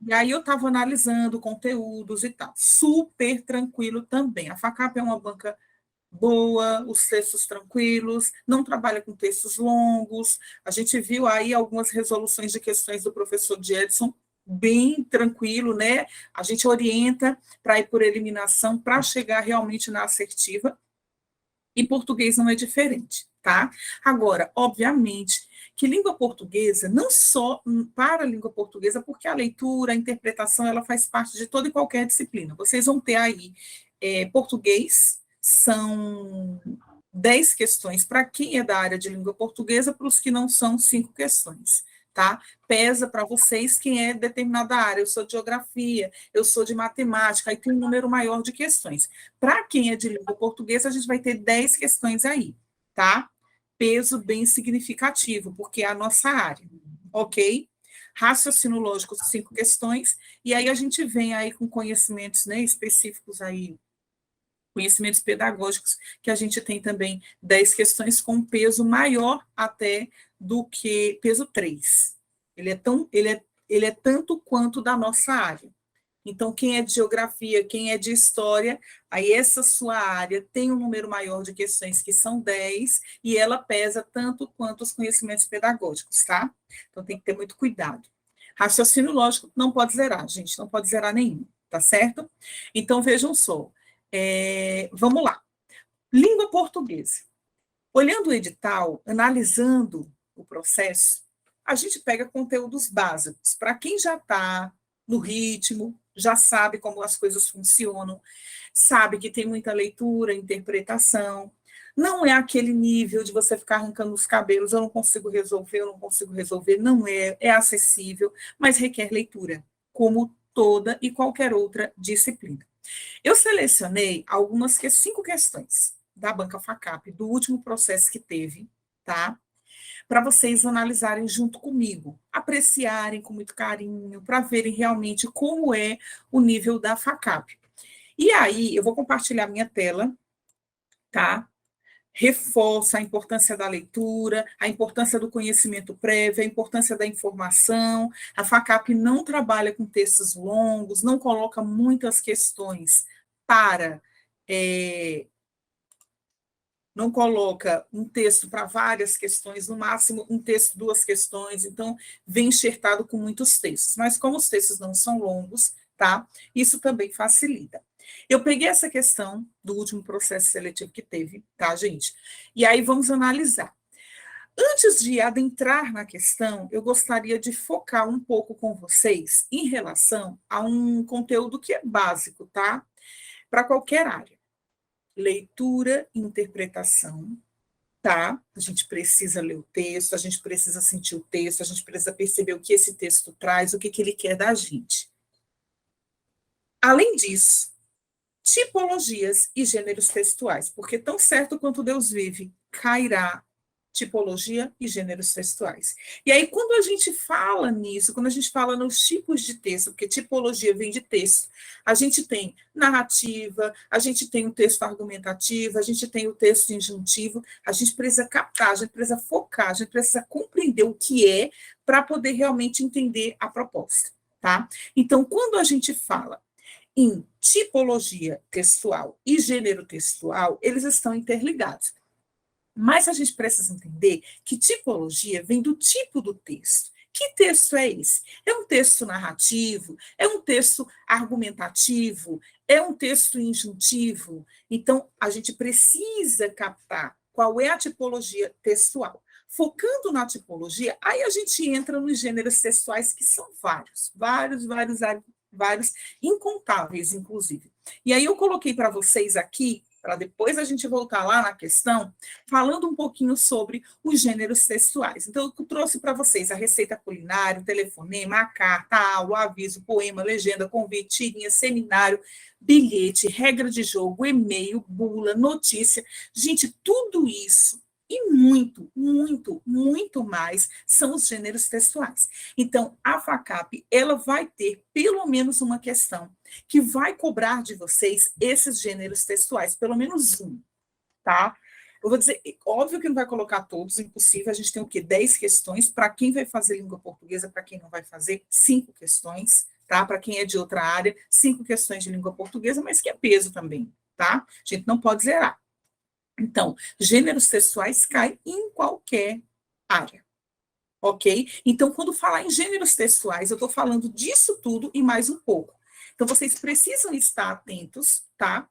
E aí eu estava analisando conteúdos e tal. Super tranquilo também. A FACAP é uma banca boa, os textos tranquilos, não trabalha com textos longos. A gente viu aí algumas resoluções de questões do professor Edson, bem tranquilo, né? A gente orienta para ir por eliminação, para chegar realmente na assertiva. E português não é diferente, tá? Agora, obviamente, que língua portuguesa, não só para a língua portuguesa, porque a leitura, a interpretação, ela faz parte de toda e qualquer disciplina. Vocês vão ter aí português, são 10 questões para quem é da área de língua portuguesa, para os que não são 5 questões, tá? Pesa para vocês quem é de determinada área. Eu sou de geografia, eu sou de matemática, aí tem um número maior de questões. Para quem é de língua portuguesa, a gente vai ter 10 questões aí, tá? Peso bem significativo, porque é a nossa área, ok? Raciocínio lógico, 5 questões, e aí a gente vem aí com conhecimentos, né, específicos aí, conhecimentos pedagógicos, que a gente tem também 10 questões com peso maior até do que peso 3. Ele é tanto quanto da nossa área. Então, quem é de geografia, quem é de história, aí essa sua área tem um número maior de questões, que são 10, e ela pesa tanto quanto os conhecimentos pedagógicos, tá? Então, tem que ter muito cuidado. Raciocínio lógico não pode zerar, gente, não pode zerar nenhum, tá certo? Então, vejam só. Vamos lá. Língua portuguesa. Olhando o edital, analisando o processo, a gente pega conteúdos básicos. Para quem já está no ritmo, já sabe como as coisas funcionam, sabe que tem muita leitura, interpretação. Não é aquele nível de você ficar arrancando os cabelos, eu não consigo resolver. Não é, é acessível, mas requer leitura, como toda e qualquer outra disciplina. Eu selecionei 5 questões da banca FACAP, do último processo que teve, tá? para vocês analisarem junto comigo, apreciarem com muito carinho, para verem realmente como é o nível da FACAP. E aí, eu vou compartilhar minha tela, tá? Reforça a importância da leitura, a importância do conhecimento prévio, a importância da informação. A FACAP não trabalha com textos longos, não coloca muitas questões para... não coloca um texto para várias questões, no máximo um texto, 2 questões, então vem enxertado com muitos textos. Mas como os textos não são longos, tá? Isso também facilita. Eu peguei essa questão do último processo seletivo que teve, tá, gente? E aí vamos analisar. Antes de adentrar na questão, eu gostaria de focar um pouco com vocês em relação a um conteúdo que é básico, tá? Para qualquer área. Leitura e interpretação, tá? A gente precisa ler o texto, a gente precisa sentir o texto, a gente precisa perceber o que esse texto traz, o que ele quer da gente. Além disso, tipologias e gêneros textuais, porque tão certo quanto Deus vive, cairá tipologia e gêneros textuais. E aí, quando a gente fala nisso, quando a gente fala nos tipos de texto, porque tipologia vem de texto, a gente tem narrativa, a gente tem o texto argumentativo, a gente tem o texto injuntivo, a gente precisa captar, a gente precisa focar, a gente precisa compreender o que é para poder realmente entender a proposta, tá? Então, quando a gente fala em tipologia textual e gênero textual, eles estão interligados. Mas a gente precisa entender que tipologia vem do tipo do texto. Que texto é esse? É um texto narrativo? É um texto argumentativo? É um texto injuntivo? Então, a gente precisa captar qual é a tipologia textual. Focando na tipologia, aí a gente entra nos gêneros textuais, que são vários, incontáveis, inclusive. E aí eu coloquei para vocês aqui, para depois a gente voltar lá na questão, falando um pouquinho sobre os gêneros textuais. Então, eu trouxe para vocês a receita culinária, o telefonema, a carta, a aula, o aviso, poema, legenda, convite, tirinha, seminário, bilhete, regra de jogo, e-mail, bula, notícia. Gente, tudo isso e muito mais são os gêneros textuais. Então, a FACAP, ela vai ter pelo menos uma questão que vai cobrar de vocês esses gêneros textuais, pelo menos um, tá? Eu vou dizer, óbvio que não vai colocar todos, impossível, a gente tem o quê? 10 questões, para quem vai fazer língua portuguesa, para quem não vai fazer, 5 questões, tá? Para quem é de outra área, 5 questões de língua portuguesa, mas que é peso também, tá? A gente não pode zerar. Então, gêneros textuais caem em qualquer área, ok? Então, quando falar em gêneros textuais, eu estou falando disso tudo e mais um pouco. Então, vocês precisam estar atentos, tá?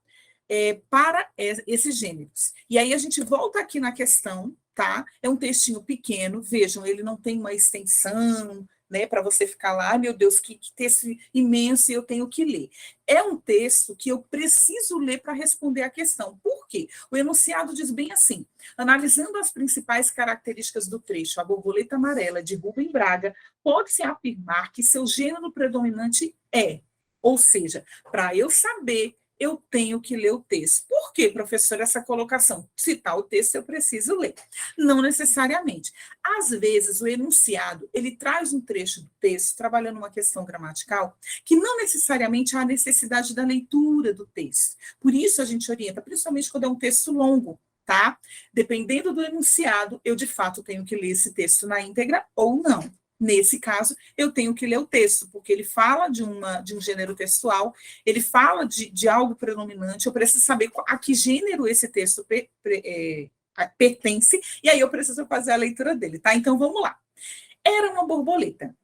Para esses gêneros. E aí, a gente volta aqui na questão, tá? É um textinho pequeno, vejam, ele não tem uma extensão, né, para você ficar lá, meu Deus, que texto imenso e eu tenho que ler. É um texto que eu preciso ler para responder a questão. Por quê? O enunciado diz bem assim: analisando as principais características do trecho A Borboleta Amarela, de Rubem Braga, pode-se afirmar que seu gênero predominante é, ou seja, para eu saber, eu tenho que ler o texto. Por que, professora, essa colocação? Citar o texto, eu preciso ler. Não necessariamente. Às vezes, o enunciado, ele traz um trecho do texto, trabalhando uma questão gramatical, que não necessariamente há necessidade da leitura do texto. Por isso, a gente orienta, principalmente quando é um texto longo, tá? Dependendo do enunciado, eu, de fato, tenho que ler esse texto na íntegra ou não. Nesse caso, eu tenho que ler o texto, porque ele fala de um gênero textual, ele fala de algo predominante, eu preciso saber a que gênero esse texto pertence, e aí eu preciso fazer a leitura dele, tá? Então, vamos lá. Era uma borboleta,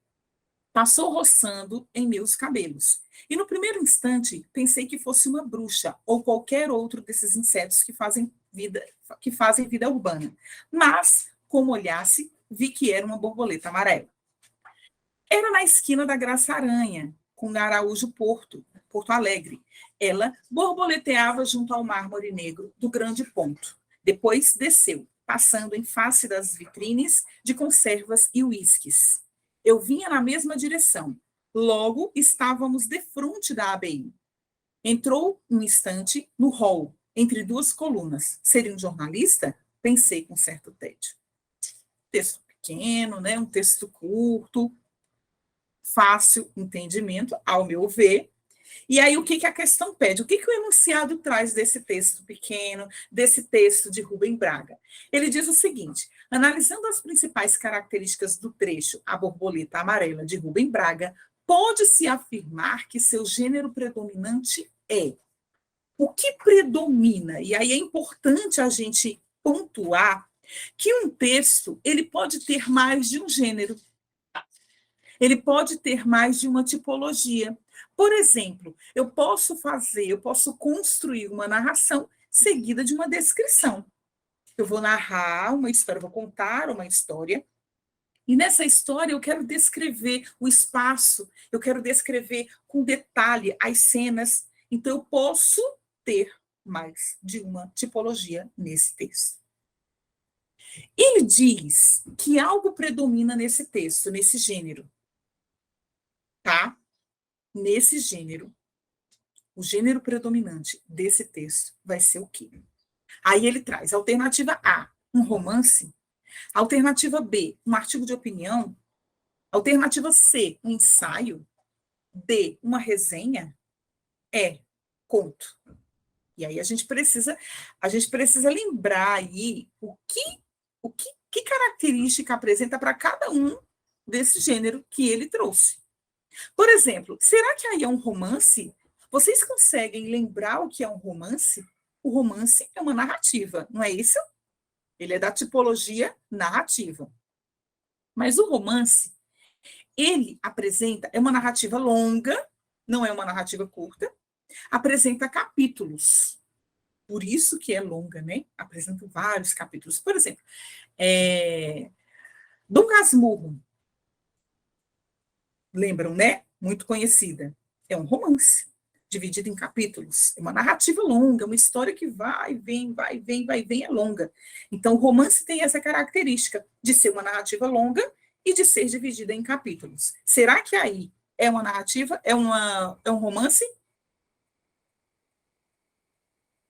passou roçando em meus cabelos, e no primeiro instante, pensei que fosse uma bruxa, ou qualquer outro desses insetos que fazem vida urbana, mas, como olhasse, vi que era uma borboleta amarela. Era na esquina da Graça Aranha, com Araújo Porto Alegre. Ela borboleteava junto ao mármore negro do grande ponto. Depois desceu, passando em face das vitrines de conservas e uísques. Eu vinha na mesma direção. Logo estávamos defronte da ABI. Entrou um instante no hall, entre 2 colunas. Seria um jornalista? Pensei com certo tédio. Texto pequeno, né? Um texto curto, fácil entendimento, ao meu ver. E aí, o que a questão pede? O que o enunciado traz desse texto pequeno, desse texto de Rubem Braga? Ele diz o seguinte: analisando as principais características do trecho A Borboleta Amarela, de Rubem Braga, pode-se afirmar que seu gênero predominante é. O que predomina? E aí é importante a gente pontuar que um texto ele pode ter mais de um gênero. Ele pode ter mais de uma tipologia. Por exemplo, eu posso construir uma narração seguida de uma descrição. Eu vou narrar uma história, vou contar uma história, e nessa história eu quero descrever o espaço, eu quero descrever com detalhe as cenas, então eu posso ter mais de uma tipologia nesse texto. Ele diz que algo predomina nesse texto, nesse gênero. Tá? Nesse gênero, o gênero predominante desse texto vai ser o quê? Aí ele traz alternativa A, um romance, alternativa B, um artigo de opinião, alternativa C, um ensaio, D, uma resenha, E, conto. E aí a gente precisa lembrar aí que característica apresenta para cada um desse gênero que ele trouxe. Por exemplo, será que aí é um romance? Vocês conseguem lembrar o que é um romance? O romance é uma narrativa, não é isso? Ele é da tipologia narrativa. Mas o romance, ele apresenta, é uma narrativa longa, não é uma narrativa curta, apresenta capítulos. Por isso que é longa, né? Apresenta vários capítulos. Por exemplo, Dom Casmurro, lembram, né? Muito conhecida. É um romance, dividido em capítulos. É uma narrativa longa, uma história que vai, vem, é longa. Então, o romance tem essa característica de ser uma narrativa longa e de ser dividida em capítulos. Será que aí é uma narrativa? É um romance?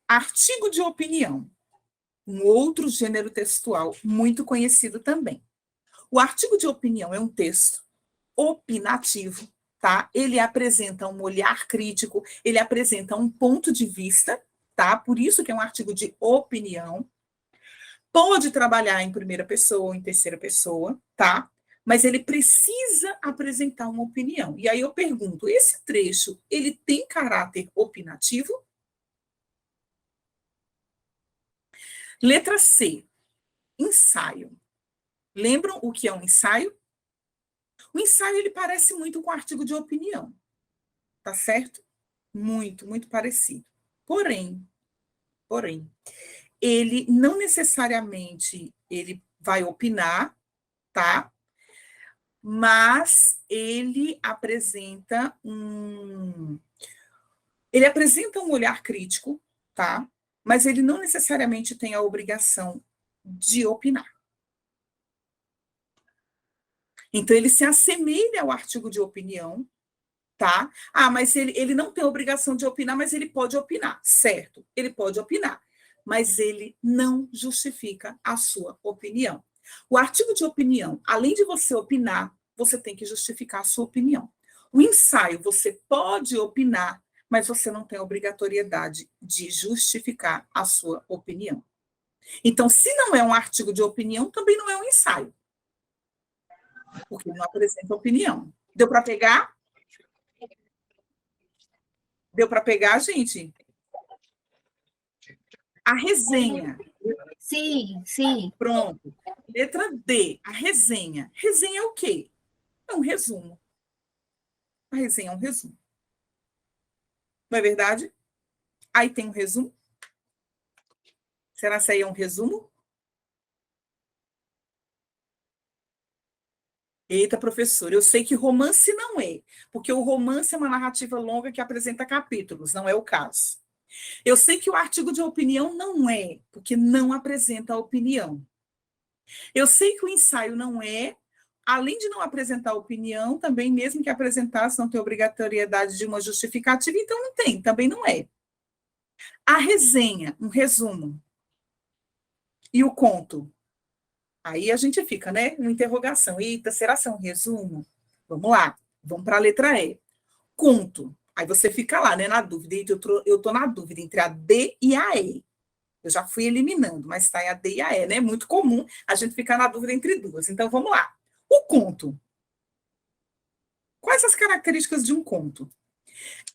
Artigo de opinião. Um outro gênero textual muito conhecido também. O artigo de opinião é um texto opinativo, tá? Ele apresenta um olhar crítico, ele apresenta um ponto de vista, tá? Por isso que é um artigo de opinião. Pode trabalhar em primeira pessoa, em terceira pessoa, tá? Mas ele precisa apresentar uma opinião. E aí eu pergunto, esse trecho, ele tem caráter opinativo? Letra C, ensaio. Lembram o que é um ensaio? O ensaio, ele parece muito com o artigo de opinião, tá certo? Muito, muito parecido. Porém, ele não necessariamente ele vai opinar, tá? Mas ele apresenta um olhar crítico, tá? Mas ele não necessariamente tem a obrigação de opinar. Então, ele se assemelha ao artigo de opinião, tá? Ah, mas ele não tem obrigação de opinar, mas ele pode opinar, certo? Ele pode opinar, mas ele não justifica a sua opinião. O artigo de opinião, além de você opinar, você tem que justificar a sua opinião. O ensaio, você pode opinar, mas você não tem a obrigatoriedade de justificar a sua opinião. Então, se não é um artigo de opinião, também não é um ensaio, porque não apresenta opinião. Deu para pegar? Deu para pegar, gente? A resenha. Sim, sim. Pronto. Letra D, a resenha. Resenha é o quê? É um resumo. A resenha é um resumo. Não é verdade? Aí tem um resumo. Será que aí é um resumo? Eita, professora, eu sei que romance não é, porque o romance é uma narrativa longa que apresenta capítulos, não é o caso. Eu sei que o artigo de opinião não é, porque não apresenta a opinião. Eu sei que o ensaio não é, além de não apresentar opinião, também, mesmo que apresentasse, não tem obrigatoriedade de uma justificativa, então não tem, também não é. A resenha, um resumo. E o conto? Aí a gente fica, né? Uma interrogação. Eita, será que é um resumo? Vamos lá. Vamos para a letra E. Conto. Aí você fica lá, né, na dúvida. Eita, eu tô na dúvida entre a D e a E. Eu já fui eliminando, mas está a D e a E, né? É muito comum a gente ficar na dúvida entre duas. Então, vamos lá. O conto. Quais as características de um conto?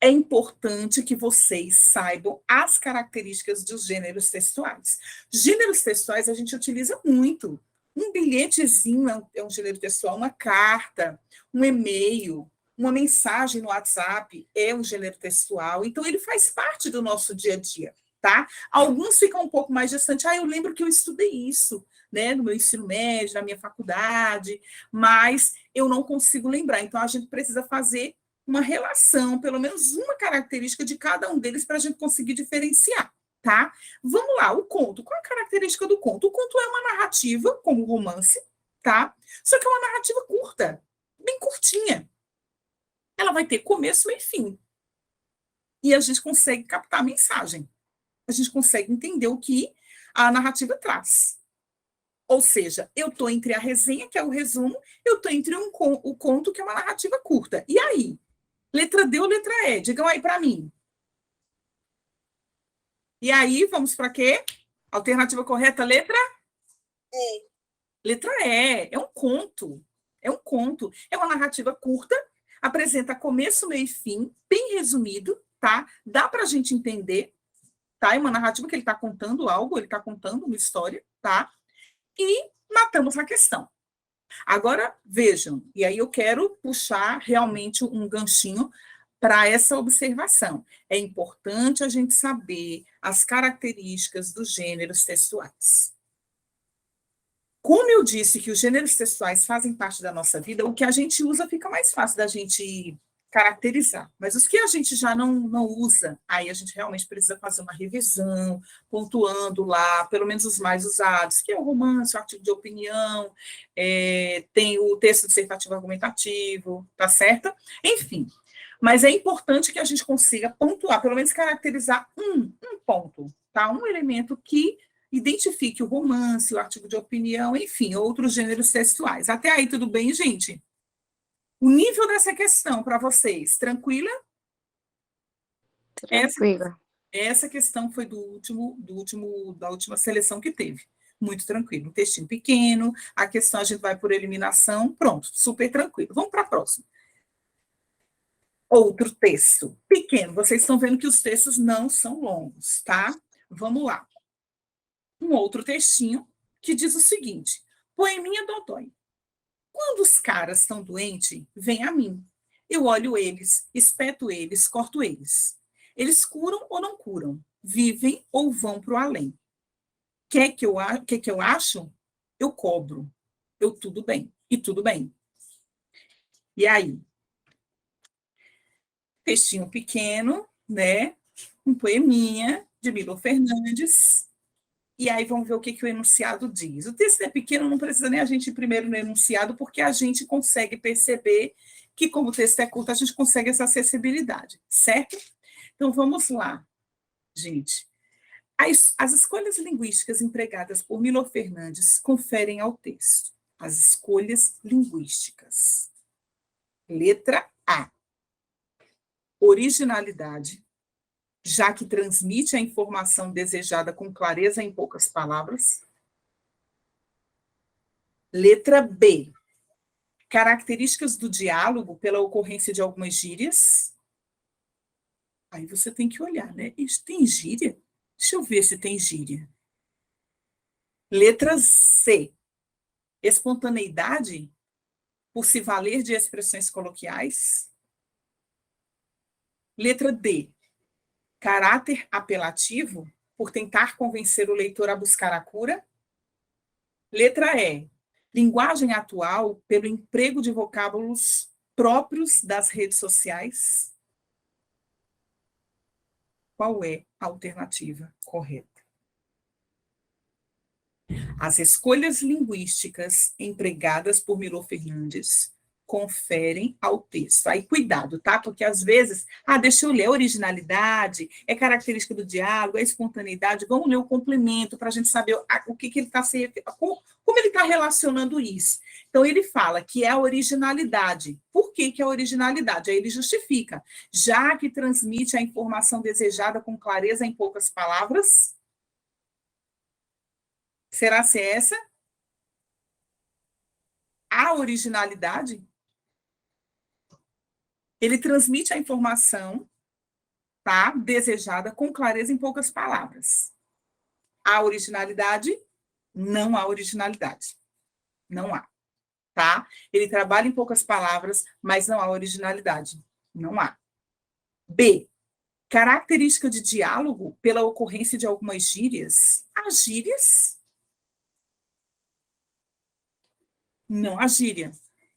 É importante que vocês saibam as características dos gêneros textuais. Gêneros textuais a gente utiliza muito. Um bilhetezinho é um gênero textual, uma carta, um e-mail, uma mensagem no WhatsApp é um gênero textual. Então, ele faz parte do nosso dia a dia, tá? Alguns ficam um pouco mais distantes. Eu lembro que eu estudei isso, né, no meu ensino médio, na minha faculdade, mas eu não consigo lembrar. Então, a gente precisa fazer uma relação, pelo menos uma característica de cada um deles para a gente conseguir diferenciar, tá? Vamos lá, o conto. Qual a característica do conto? O conto é uma narrativa, como o romance, tá? Só que é uma narrativa curta, bem curtinha. Ela vai ter começo, meio e fim. E a gente consegue captar a mensagem. A gente consegue entender o que a narrativa traz. Ou seja, eu estou entre a resenha, que é o resumo, eu estou entre o conto, que é uma narrativa curta. E aí? Letra D ou letra E? Digam aí para mim. E aí, vamos para quê? Alternativa correta, letra? E. Letra E. É um conto. É um conto. É uma narrativa curta, apresenta começo, meio e fim, bem resumido, tá? Dá para a gente entender, tá? É uma narrativa que ele está contando algo, ele está contando uma história, tá? E matamos a questão. Agora, vejam, e aí eu quero puxar realmente um ganchinho para essa observação. É importante a gente saber as características dos gêneros textuais. Como eu disse que os gêneros textuais fazem parte da nossa vida, o que a gente usa fica mais fácil da gente caracterizar. Mas os que a gente já não usa, aí a gente realmente precisa fazer uma revisão, pontuando lá, pelo menos os mais usados, que é o romance, o artigo de opinião, tem o texto dissertativo argumentativo, tá certo? Enfim, mas é importante que a gente consiga pontuar, pelo menos caracterizar um ponto, tá? Um elemento que identifique o romance, o artigo de opinião, enfim, outros gêneros textuais. Até aí, tudo bem, gente? O nível dessa questão para vocês, tranquila? Tranquila. Essa questão foi da última seleção que teve. Muito tranquilo. Um textinho pequeno, a questão a gente vai por eliminação, pronto, super tranquilo. Vamos para a próxima. Outro texto, pequeno. Vocês estão vendo que os textos não são longos, tá? Vamos lá. Um outro textinho que diz o seguinte: Poeminha Dodói. Quando os caras estão doentes, vem a mim. Eu olho eles, espeto eles, corto eles. Eles curam ou não curam? Vivem ou vão para o além? Quer que eu acho? Eu cobro. Eu tudo bem. E tudo bem. E aí? Textinho pequeno, né? Um poeminha de Milor Fernandes. E aí vamos ver o que o enunciado diz. O texto é pequeno, não precisa nem a gente ir primeiro no enunciado, porque a gente consegue perceber que, como o texto é curto, a gente consegue essa acessibilidade, certo? Então, vamos lá, gente. As escolhas linguísticas empregadas por Milor Fernandes conferem ao texto. As escolhas linguísticas. Letra A. Originalidade, já que transmite a informação desejada com clareza em poucas palavras. Letra B. Características do diálogo pela ocorrência de algumas gírias. Aí você tem que olhar, né? Isso tem gíria? Deixa eu ver se tem gíria. Letra C. Espontaneidade, por se valer de expressões coloquiais. Letra D. Caráter apelativo, por tentar convencer o leitor a buscar a cura. Letra E. Linguagem atual, pelo emprego de vocábulos próprios das redes sociais. Qual é a alternativa correta? As escolhas linguísticas empregadas por Milor Fernandes conferem ao texto. Aí, cuidado, tá? Porque, às vezes, deixa eu ler, originalidade, é característica do diálogo, é espontaneidade, vamos ler o complemento para a gente saber o que ele está se... Como Como ele está relacionando isso? Então, ele fala que é a originalidade. Por que que é a originalidade? Aí ele justifica. Já que transmite a informação desejada com clareza em poucas palavras. Será ser essa a originalidade? Ele transmite a informação, tá, desejada com clareza em poucas palavras. A originalidade? Não há originalidade. Não há, tá? Ele trabalha em poucas palavras, mas não há originalidade. Não há. B. Característica de diálogo pela ocorrência de algumas gírias. As gírias? Não há gíria.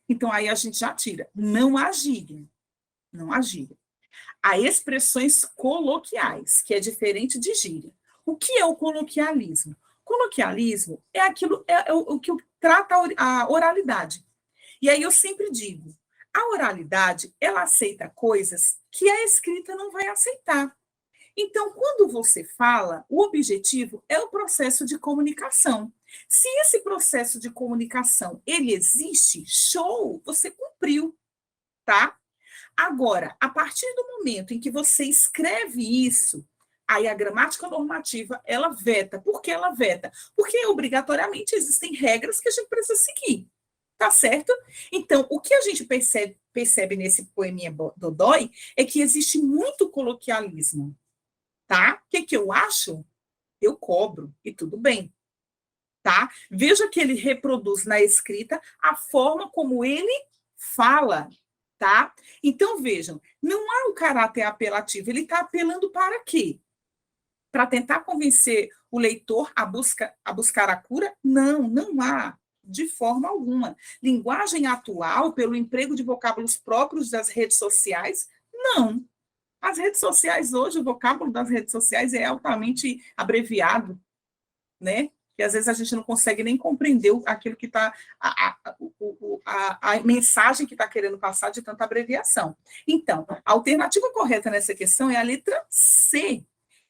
Então, aí a gente já tira. Não há gíria. Não há gíria. Há expressões coloquiais, que é diferente de gíria. O que é o coloquialismo? Coloquialismo é aquilo, o que trata a oralidade. E aí eu sempre digo, a oralidade, ela aceita coisas que a escrita não vai aceitar. Então, quando você fala, o objetivo é o processo de comunicação. Se esse processo de comunicação, ele existe, show, você cumpriu, tá? Agora, a partir do momento em que você escreve isso, aí a gramática normativa, ela veta. Por que ela veta? Porque, obrigatoriamente, existem regras que a gente precisa seguir, tá certo? Então, o que a gente percebe nesse poeminha Dodói é que existe muito coloquialismo, tá? O que eu acho? Eu cobro, e tudo bem, tá? Veja que ele reproduz na escrita a forma como ele fala, tá? Então, vejam, não há um caráter apelativo, ele está apelando para quê? Para tentar convencer o leitor a buscar a cura? Não, não há, de forma alguma. Linguagem atual, pelo emprego de vocábulos próprios das redes sociais? Não. As redes sociais hoje, o vocábulo das redes sociais é altamente abreviado, né? E às vezes a gente não consegue nem compreender aquilo que está, a mensagem que está querendo passar de tanta abreviação. Então, a alternativa correta nessa questão é a letra C.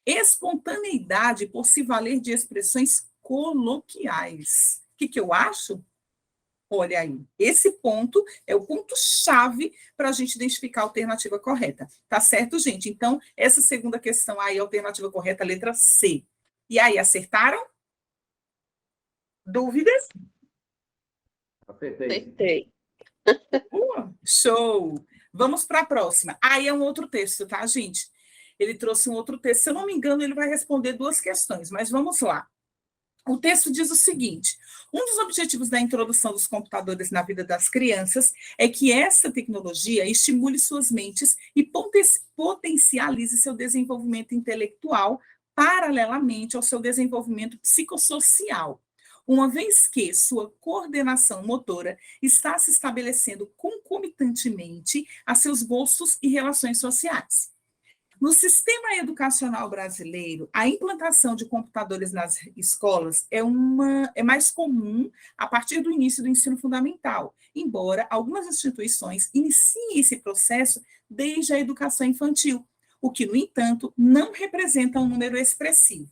Espontaneidade por se valer de expressões coloquiais. O que eu acho? Olha aí, esse ponto é o ponto-chave para a gente identificar a alternativa correta. Tá certo, gente? Então, essa segunda questão aí, a alternativa correta, a letra C. E aí, acertaram? Dúvidas? Acertei. Show! Vamos para a próxima. Aí é um outro texto, tá, gente? Ele trouxe um outro texto. Se eu não me engano, ele vai responder 2 questões, mas vamos lá. O texto diz o seguinte: um dos objetivos da introdução dos computadores na vida das crianças é que essa tecnologia estimule suas mentes e potencialize seu desenvolvimento intelectual paralelamente ao seu desenvolvimento psicossocial, uma vez que sua coordenação motora está se estabelecendo concomitantemente a seus gostos e relações sociais. No sistema educacional brasileiro, a implantação de computadores nas escolas é mais comum a partir do início do ensino fundamental, embora algumas instituições iniciem esse processo desde a educação infantil, o que, no entanto, não representa um número expressivo.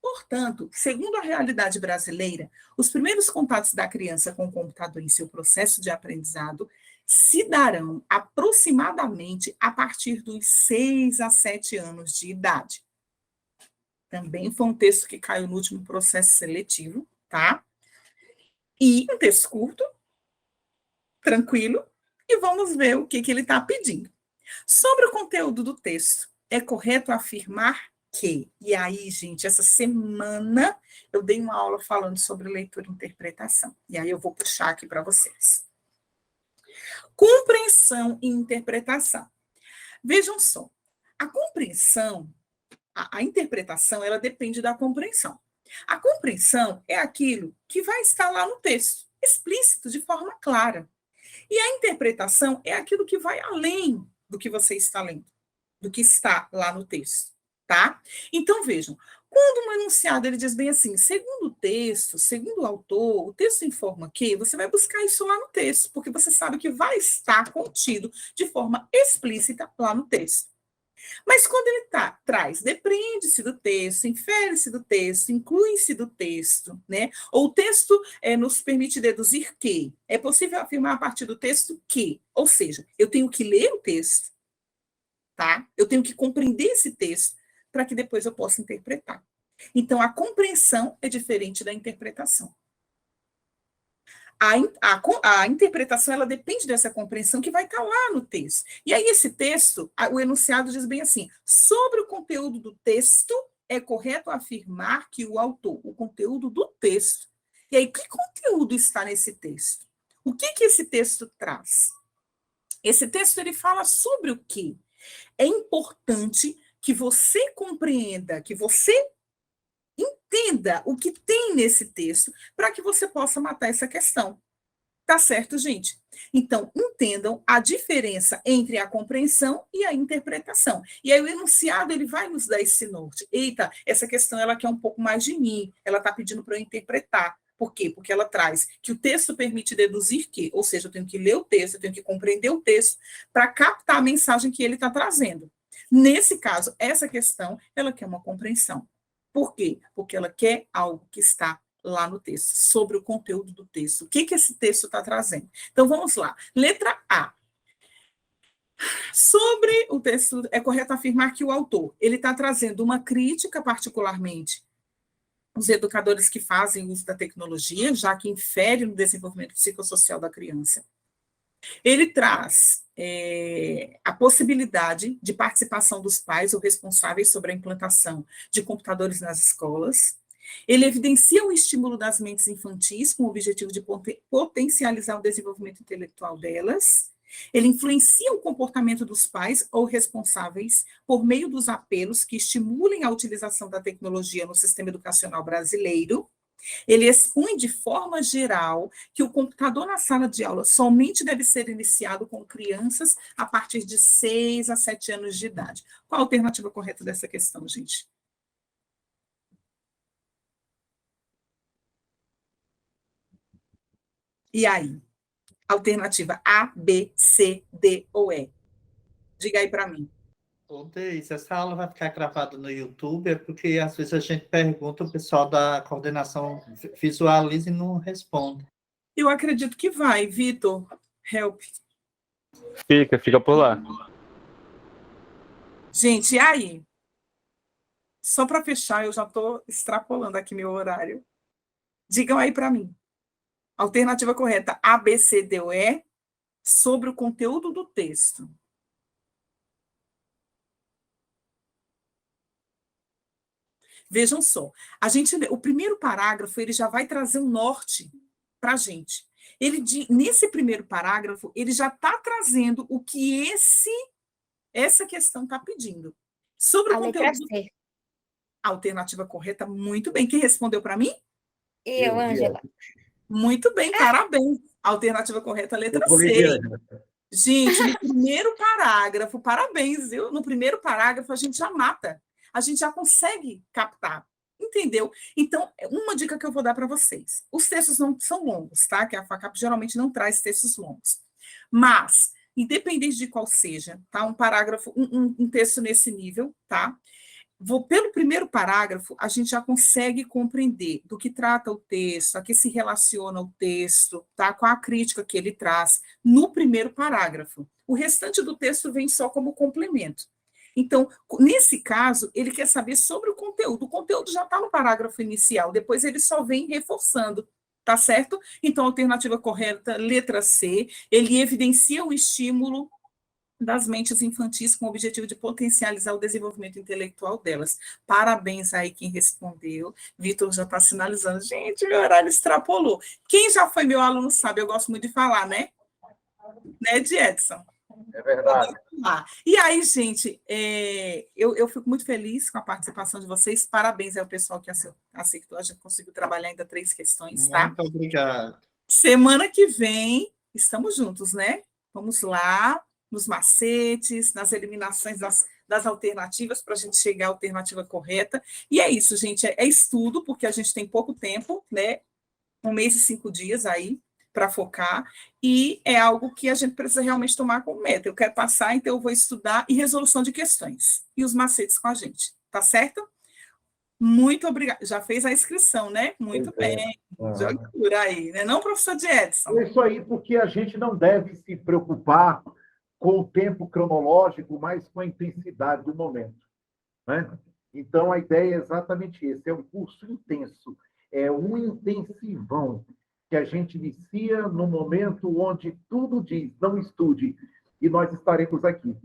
Portanto, segundo a realidade brasileira, os primeiros contatos da criança com o computador em seu processo de aprendizado se darão aproximadamente a partir dos 6 a 7 anos de idade. Também foi um texto que caiu no último processo seletivo, tá? E um texto curto, tranquilo, e vamos ver o que ele está pedindo. Sobre o conteúdo do texto, é correto afirmar que, e aí, gente, essa semana eu dei uma aula falando sobre leitura e interpretação, e aí eu vou puxar aqui para vocês. Compreensão e interpretação. Vejam só, a compreensão, a interpretação, ela depende da compreensão. A compreensão é aquilo que vai estar lá no texto, explícito, de forma clara. E a interpretação é aquilo que vai além do que você está lendo, do que está lá no texto, tá? Então, vejam, quando um enunciado ele diz bem assim, segundo o texto, segundo o autor, o texto informa que, você vai buscar isso lá no texto, porque você sabe que vai estar contido de forma explícita lá no texto. Mas quando ele traz, depreende-se do texto, infere-se do texto, inclui-se do texto, né? Ou o texto nos permite deduzir que é possível afirmar a partir do texto que, ou seja, eu tenho que ler o texto, tá? Eu tenho que compreender esse texto para que depois eu possa interpretar. Então, a compreensão é diferente da interpretação. A interpretação, ela depende dessa compreensão que vai estar lá no texto. E aí, esse texto, o enunciado diz bem assim, sobre o conteúdo do texto, é correto afirmar que o autor, o conteúdo do texto. E aí, que conteúdo está nesse texto? O que esse texto traz? Esse texto, ele fala sobre o quê? É importante que você compreenda, que você entenda o que tem nesse texto para que você possa matar essa questão. Tá certo, gente? Então, entendam a diferença entre a compreensão e a interpretação. E aí o enunciado, ele vai nos dar esse norte. Eita, essa questão ela quer um pouco mais de mim, ela está pedindo para eu interpretar. Por quê? Porque ela traz que o texto permite deduzir que, ou seja, eu tenho que ler o texto, eu tenho que compreender o texto para captar a mensagem que ele está trazendo. Nesse caso, essa questão, ela quer uma compreensão. Por quê? Porque ela quer algo que está lá no texto, sobre o conteúdo do texto. O que esse texto está trazendo? Então, vamos lá. Letra A. Sobre o texto, é correto afirmar que o autor ele está trazendo uma crítica, particularmente, os educadores que fazem uso da tecnologia, já que infere no desenvolvimento psicossocial da criança. Ele traz a possibilidade de participação dos pais ou responsáveis sobre a implantação de computadores nas escolas. Ele evidencia o estímulo das mentes infantis com o objetivo de potencializar o desenvolvimento intelectual delas. Ele influencia o comportamento dos pais ou responsáveis por meio dos apelos que estimulem a utilização da tecnologia no sistema educacional brasileiro. Ele expõe de forma geral que o computador na sala de aula somente deve ser iniciado com crianças a partir de 6 a 7 anos de idade. Qual a alternativa correta dessa questão, gente? E aí? Alternativa A, B, C, D ou E? Diga aí para mim. Deise, essa aula vai ficar gravada no YouTube, é porque às vezes a gente pergunta, o pessoal da coordenação visualiza e não responde. Eu acredito que vai, Vitor. Help. Fica por lá. Gente, e aí? Só para fechar, eu já estou extrapolando aqui meu horário. Digam aí para mim. Alternativa correta, A, B, C, D ou E, sobre o conteúdo do texto. Vejam só, o primeiro parágrafo ele já vai trazer um norte para a gente. Nesse primeiro parágrafo, ele já está trazendo o que essa questão está pedindo. Sobre o conteúdo. Letra C. Alternativa correta, muito bem. Quem respondeu para mim? Eu, Ângela. Muito bem, parabéns. Alternativa correta, letra C. Gente, no primeiro parágrafo, parabéns, viu? No primeiro parágrafo, a gente já mata. A gente já consegue captar. Entendeu? Então, uma dica que eu vou dar para vocês. Os textos não são longos, tá? Que a FACAP geralmente não traz textos longos. Mas, independente de qual seja, tá? Um parágrafo, um texto nesse nível, tá? Pelo primeiro parágrafo, a gente já consegue compreender do que trata o texto, a que se relaciona o texto, tá? Qual a crítica que ele traz no primeiro parágrafo. O restante do texto vem só como complemento. Então, nesse caso, ele quer saber sobre o conteúdo. O conteúdo já está no parágrafo inicial, depois ele só vem reforçando, tá certo? Então, a alternativa correta, letra C, ele evidencia o estímulo das mentes infantis com o objetivo de potencializar o desenvolvimento intelectual delas. Parabéns aí quem respondeu. Vitor já está sinalizando. Gente, meu horário extrapolou. Quem já foi meu aluno sabe, eu gosto muito de falar, né? Né, Edson? É verdade. E aí, gente, eu fico muito feliz com a participação de vocês. Parabéns ao pessoal que aceitou. A gente conseguiu trabalhar ainda 3 questões, tá? Muito obrigado. Semana que vem, estamos juntos, né? Vamos lá, nos macetes, nas eliminações das alternativas, para a gente chegar à alternativa correta. E é isso, gente. É estudo, porque a gente tem pouco tempo, né? 1 mês e 5 dias aí, para focar, e é algo que a gente precisa realmente tomar como meta. Eu quero passar, então eu vou estudar e resolução de questões, e os macetes com a gente, tá certo? Muito obrigada. Já fez a inscrição, né? Muito Pois é. bem. Jogura aí, né? Não, professor de Edson? É isso aí, porque a gente não deve se preocupar com o tempo cronológico, mas com a intensidade do momento, né? Então, a ideia é exatamente essa. É um curso intenso, é um intensivão que a gente inicia no momento onde tudo diz, não estude, e nós estaremos aqui.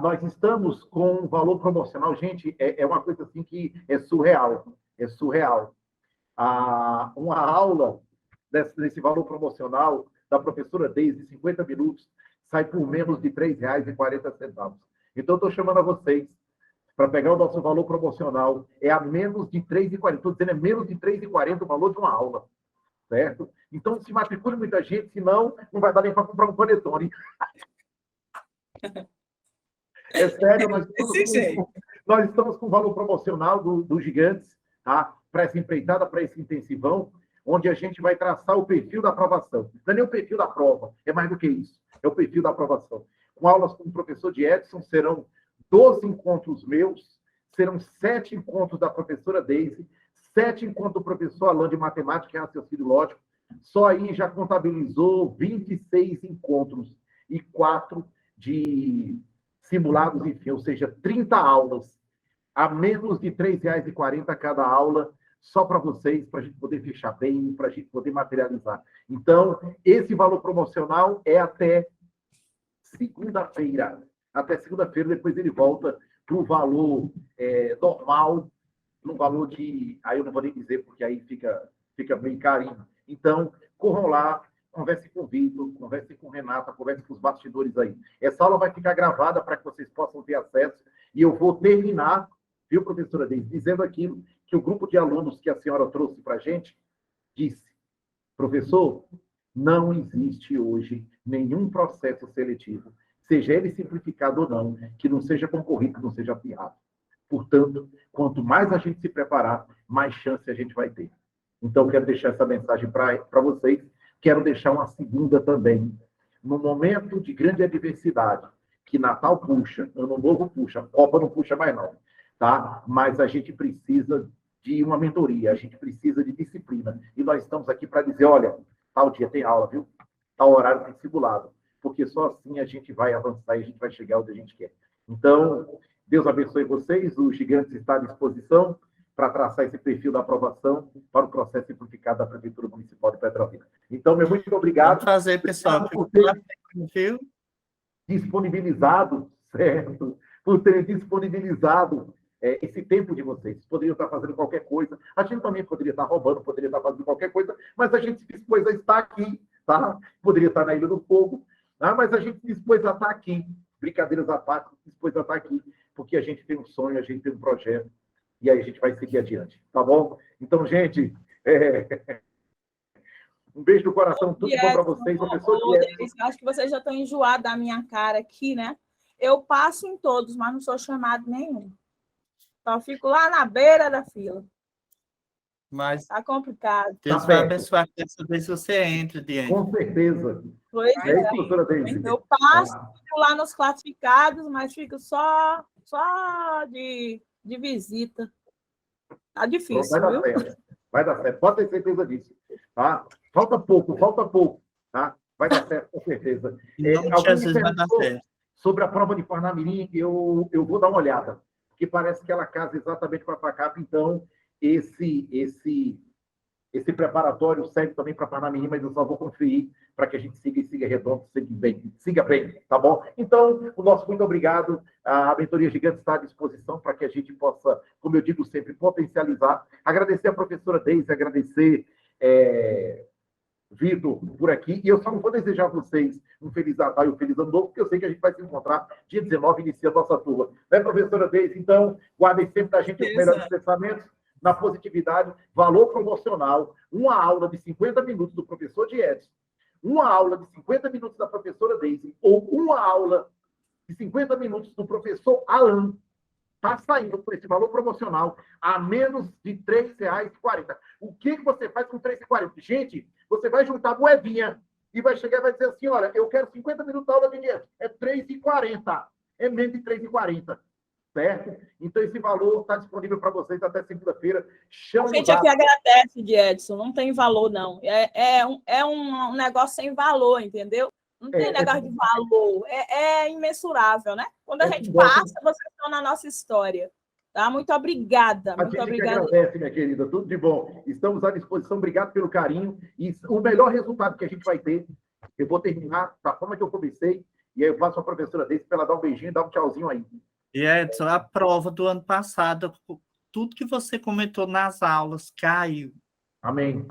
Nós estamos com um valor promocional, gente, é uma coisa assim que é surreal, é surreal. Uma aula desse valor promocional da professora Deise, 50 minutos, sai por menos de R$ 3,40. Então, eu estou chamando a vocês para pegar o nosso valor promocional, é a menos de R$ 3,40. Estou dizendo, é menos de R$ 3,40 o valor de uma aula, certo? Então, se matricule muita gente, senão não vai dar nem para comprar um panetone. É sério, nós estamos com o valor promocional do Gigantes, tá? Para essa empreitada, para esse intensivão, onde a gente vai traçar o perfil da aprovação. Não é nem o perfil da prova, é mais do que isso, é o perfil da aprovação. Com aulas com o professor de Edson, serão 12 encontros meus, serão 7 encontros da professora Deise, 7 encontros do professor Alain de Matemática e Raciocínio Lógico. Só aí já contabilizou 26 encontros e 4 de simulados, enfim, ou seja, 30 aulas, a menos de R$ 3,40 cada aula, só para vocês, para a gente poder fechar bem, para a gente poder materializar. Então, esse valor promocional é até segunda-feira. Até segunda-feira, depois ele volta para o valor normal, no valor de... Aí eu não vou nem dizer, porque aí fica bem carinho. Então, corram lá, converse com o Vitor, converse com Renata, converse com os bastidores aí. Essa aula vai ficar gravada para que vocês possam ter acesso, e eu vou terminar, viu, professora Deise, dizendo aquilo que o grupo de alunos que a senhora trouxe para a gente disse: professor, não existe hoje nenhum processo seletivo, seja ele simplificado ou não, que não seja concorrido, que não seja acirrado. Portanto, quanto mais a gente se preparar, mais chance a gente vai ter. Então, quero deixar essa mensagem para vocês. Quero deixar uma segunda também. No momento de grande adversidade, que Natal puxa, Ano Novo puxa, Copa não puxa mais não, tá? Mas a gente precisa de uma mentoria, a gente precisa de disciplina. E nós estamos aqui para dizer, olha, tal dia tem aula, viu? Tal horário tem simulado. Porque só assim a gente vai avançar e a gente vai chegar onde a gente quer. Então, Deus abençoe vocês. O Gigantes está à disposição para traçar esse perfil da aprovação para o processo simplificado da Prefeitura Municipal de Petrolina. Então, meu muito obrigado. Prazer, pessoal. Por ter disponibilizado, certo? Por ter disponibilizado esse tempo de vocês. Poderiam estar fazendo qualquer coisa. A gente também poderia estar roubando, poderia estar fazendo qualquer coisa, mas a gente se dispôs a estar aqui, tá? Poderia estar na Ilha do Fogo, tá? Mas a gente se dispôs a estar aqui. Brincadeiras à parte, se dispôs a estar aqui, porque a gente tem um sonho, a gente tem um projeto, e aí a gente vai seguir adiante, tá bom? Então, gente, um beijo no coração, tudo bom para vocês, professor Diego. Acho que vocês já estão enjoados da minha cara aqui, né? Eu passo em todos, mas não sou chamado nenhum. Só fico lá na beira da fila. Mas tá complicado. Deus vai abençoar que dessa vez você entre, Diane. Com certeza. Pois é. Professora Deise. Eu passo lá nos classificados, mas fico só de visita. Tá difícil, vai dar certo. Vai dar certo. Pode ter certeza disso. Tá? Falta pouco. Tá? Vai dar certo, com certeza. Jesus vai dar certo. Sobre a prova de Parnamirim, eu vou dar uma olhada, porque parece que ela casa exatamente com a FACAP, então esse preparatório serve também para Parnamirim, mas eu só vou conferir para que a gente siga redondo, siga bem, tá bom? Então, o nosso muito obrigado. A Mentoria Gigante está à disposição para que a gente possa, como eu digo sempre, potencializar. Agradecer a professora Deise, agradecer Vitor por aqui, e eu só não vou desejar a vocês um Feliz Natal e um Feliz Ano Novo, porque eu sei que a gente vai se encontrar dia 19, iniciando a nossa turma. Né, professora Deise? Então, guardem sempre da gente os melhores pensamentos, na positividade, valor promocional, uma aula de 50 minutos do professor de Edson, uma aula de 50 minutos da professora Deise, ou uma aula de 50 minutos do professor Alan, está saindo por esse valor promocional a menos de R$ 3,40. O que você faz com R$ 3,40? Gente, Você vai juntar moedinha e vai chegar e vai dizer assim, olha, eu quero 50 minutos da aula de dieta. É 3,40. É menos de 3,40. Certo? Então, esse valor está disponível para vocês até segunda-feira. A Chama gente aqui agradece, Edson, não tem valor, não. É um negócio sem valor, entendeu? Não tem negócio de valor, é imensurável, né? Quando a gente passa, vocês estão na nossa história. Tá? Muito obrigada. Muito obrigada. Agradece, minha querida. Tudo de bom. Estamos à disposição. Obrigado pelo carinho. E o melhor resultado que a gente vai ter, eu vou terminar da forma que eu comecei, e aí eu passo a professora desse para ela dar um beijinho e dar um tchauzinho aí. E Edson, a prova do ano passado, tudo que você comentou nas aulas caiu. Amém.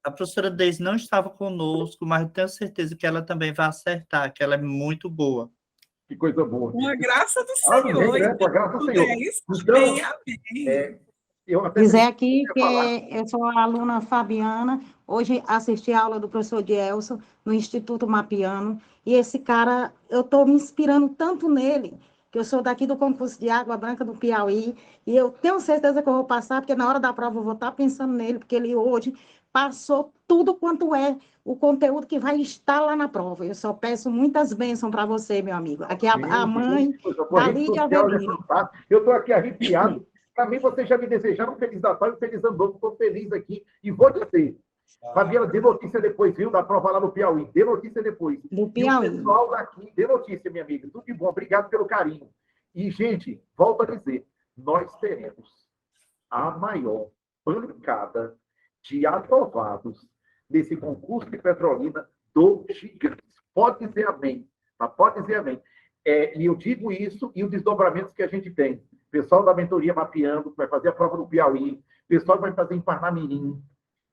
A professora Deise não estava conosco, mas eu tenho certeza que ela também vai acertar, que ela é muito boa. Que coisa boa. Com a graça do Senhor. Amém, com a graça do Senhor. Então, amém. Dizer aqui que eu sou a aluna Fabiana, hoje assisti a aula do professor Dielson no Instituto Mapiano, e esse cara, eu estou me inspirando tanto nele, que eu sou daqui do concurso de Água Branca do Piauí, e eu tenho certeza que eu vou passar, porque na hora da prova eu vou estar pensando nele, porque ele hoje passou tudo quanto é o conteúdo que vai estar lá na prova. Eu só peço muitas bênçãos para você, meu amigo. Aqui a mãe da Lídia Avelino. Eu estou aqui arrepiado. Para mim, vocês já me desejaram um Feliz Natal e um Feliz Ano Novo. Estou feliz aqui. E vou dizer, Fabiana, dê notícia depois, viu? Da prova lá no Piauí. Dê notícia depois. Do Piauí. E o pessoal daqui, dê notícia, minha amiga. Tudo de bom. Obrigado pelo carinho. E, gente, volto a dizer, nós teremos a maior bancada de aprovados nesse concurso de Petrolina do Gigante. Pode dizer amém. Mas pode dizer amém. E eu digo isso e os desdobramentos que a gente tem. Pessoal da mentoria mapeando, que vai fazer a prova no Piauí, pessoal que vai fazer em Parnamirim.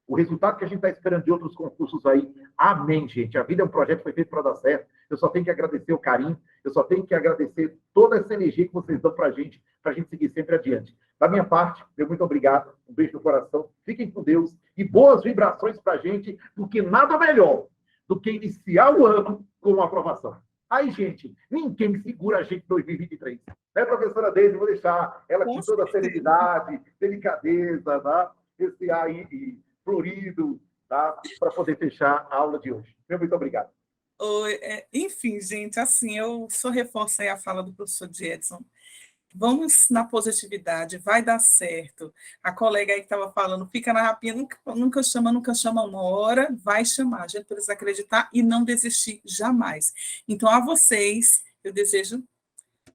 O resultado que a gente está esperando de outros concursos aí. Amém, gente. A vida é um projeto que foi feito para dar certo. Eu só tenho que agradecer o carinho, eu só tenho que agradecer toda essa energia que vocês dão para a gente seguir sempre adiante. Da minha parte, meu muito obrigado. Um beijo no coração. Fiquem com Deus e boas vibrações para a gente, porque nada melhor do que iniciar o ano com uma aprovação. Aí, gente, ninguém segura a gente em 2023. Né, professora Deise? Vou deixar ela com toda a serenidade, delicadeza, tá? Esse ar aí florido, tá? Para poder fechar a aula de hoje. Meu muito obrigado. Enfim, gente, assim, eu só reforço aí a fala do professor Edson. Vamos na positividade, vai dar certo. A colega aí que estava falando, fica na rapinha, nunca chama uma hora, vai chamar. A gente precisa acreditar e não desistir jamais. Então, a vocês, eu desejo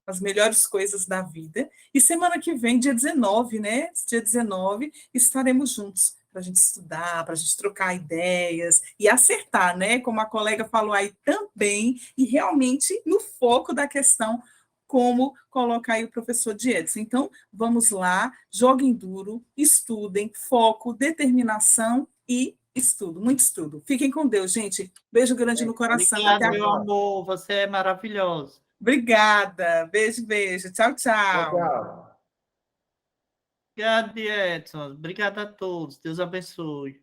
as melhores coisas da vida. E semana que vem, dia 19, né? Dia 19, estaremos juntos para a gente estudar, para a gente trocar ideias e acertar, né? Como a colega falou aí também, e realmente no foco da questão, como colocar aí o professor Edson. Então, vamos lá, joguem duro, estudem, foco, determinação e estudo, muito estudo. Fiquem com Deus, gente. Beijo grande no coração. Obrigada, meu amor. Você é maravilhoso. Obrigada. Beijo, beijo. Tchau, tchau. Tchau. Obrigado, Edson. Obrigado a todos. Deus abençoe.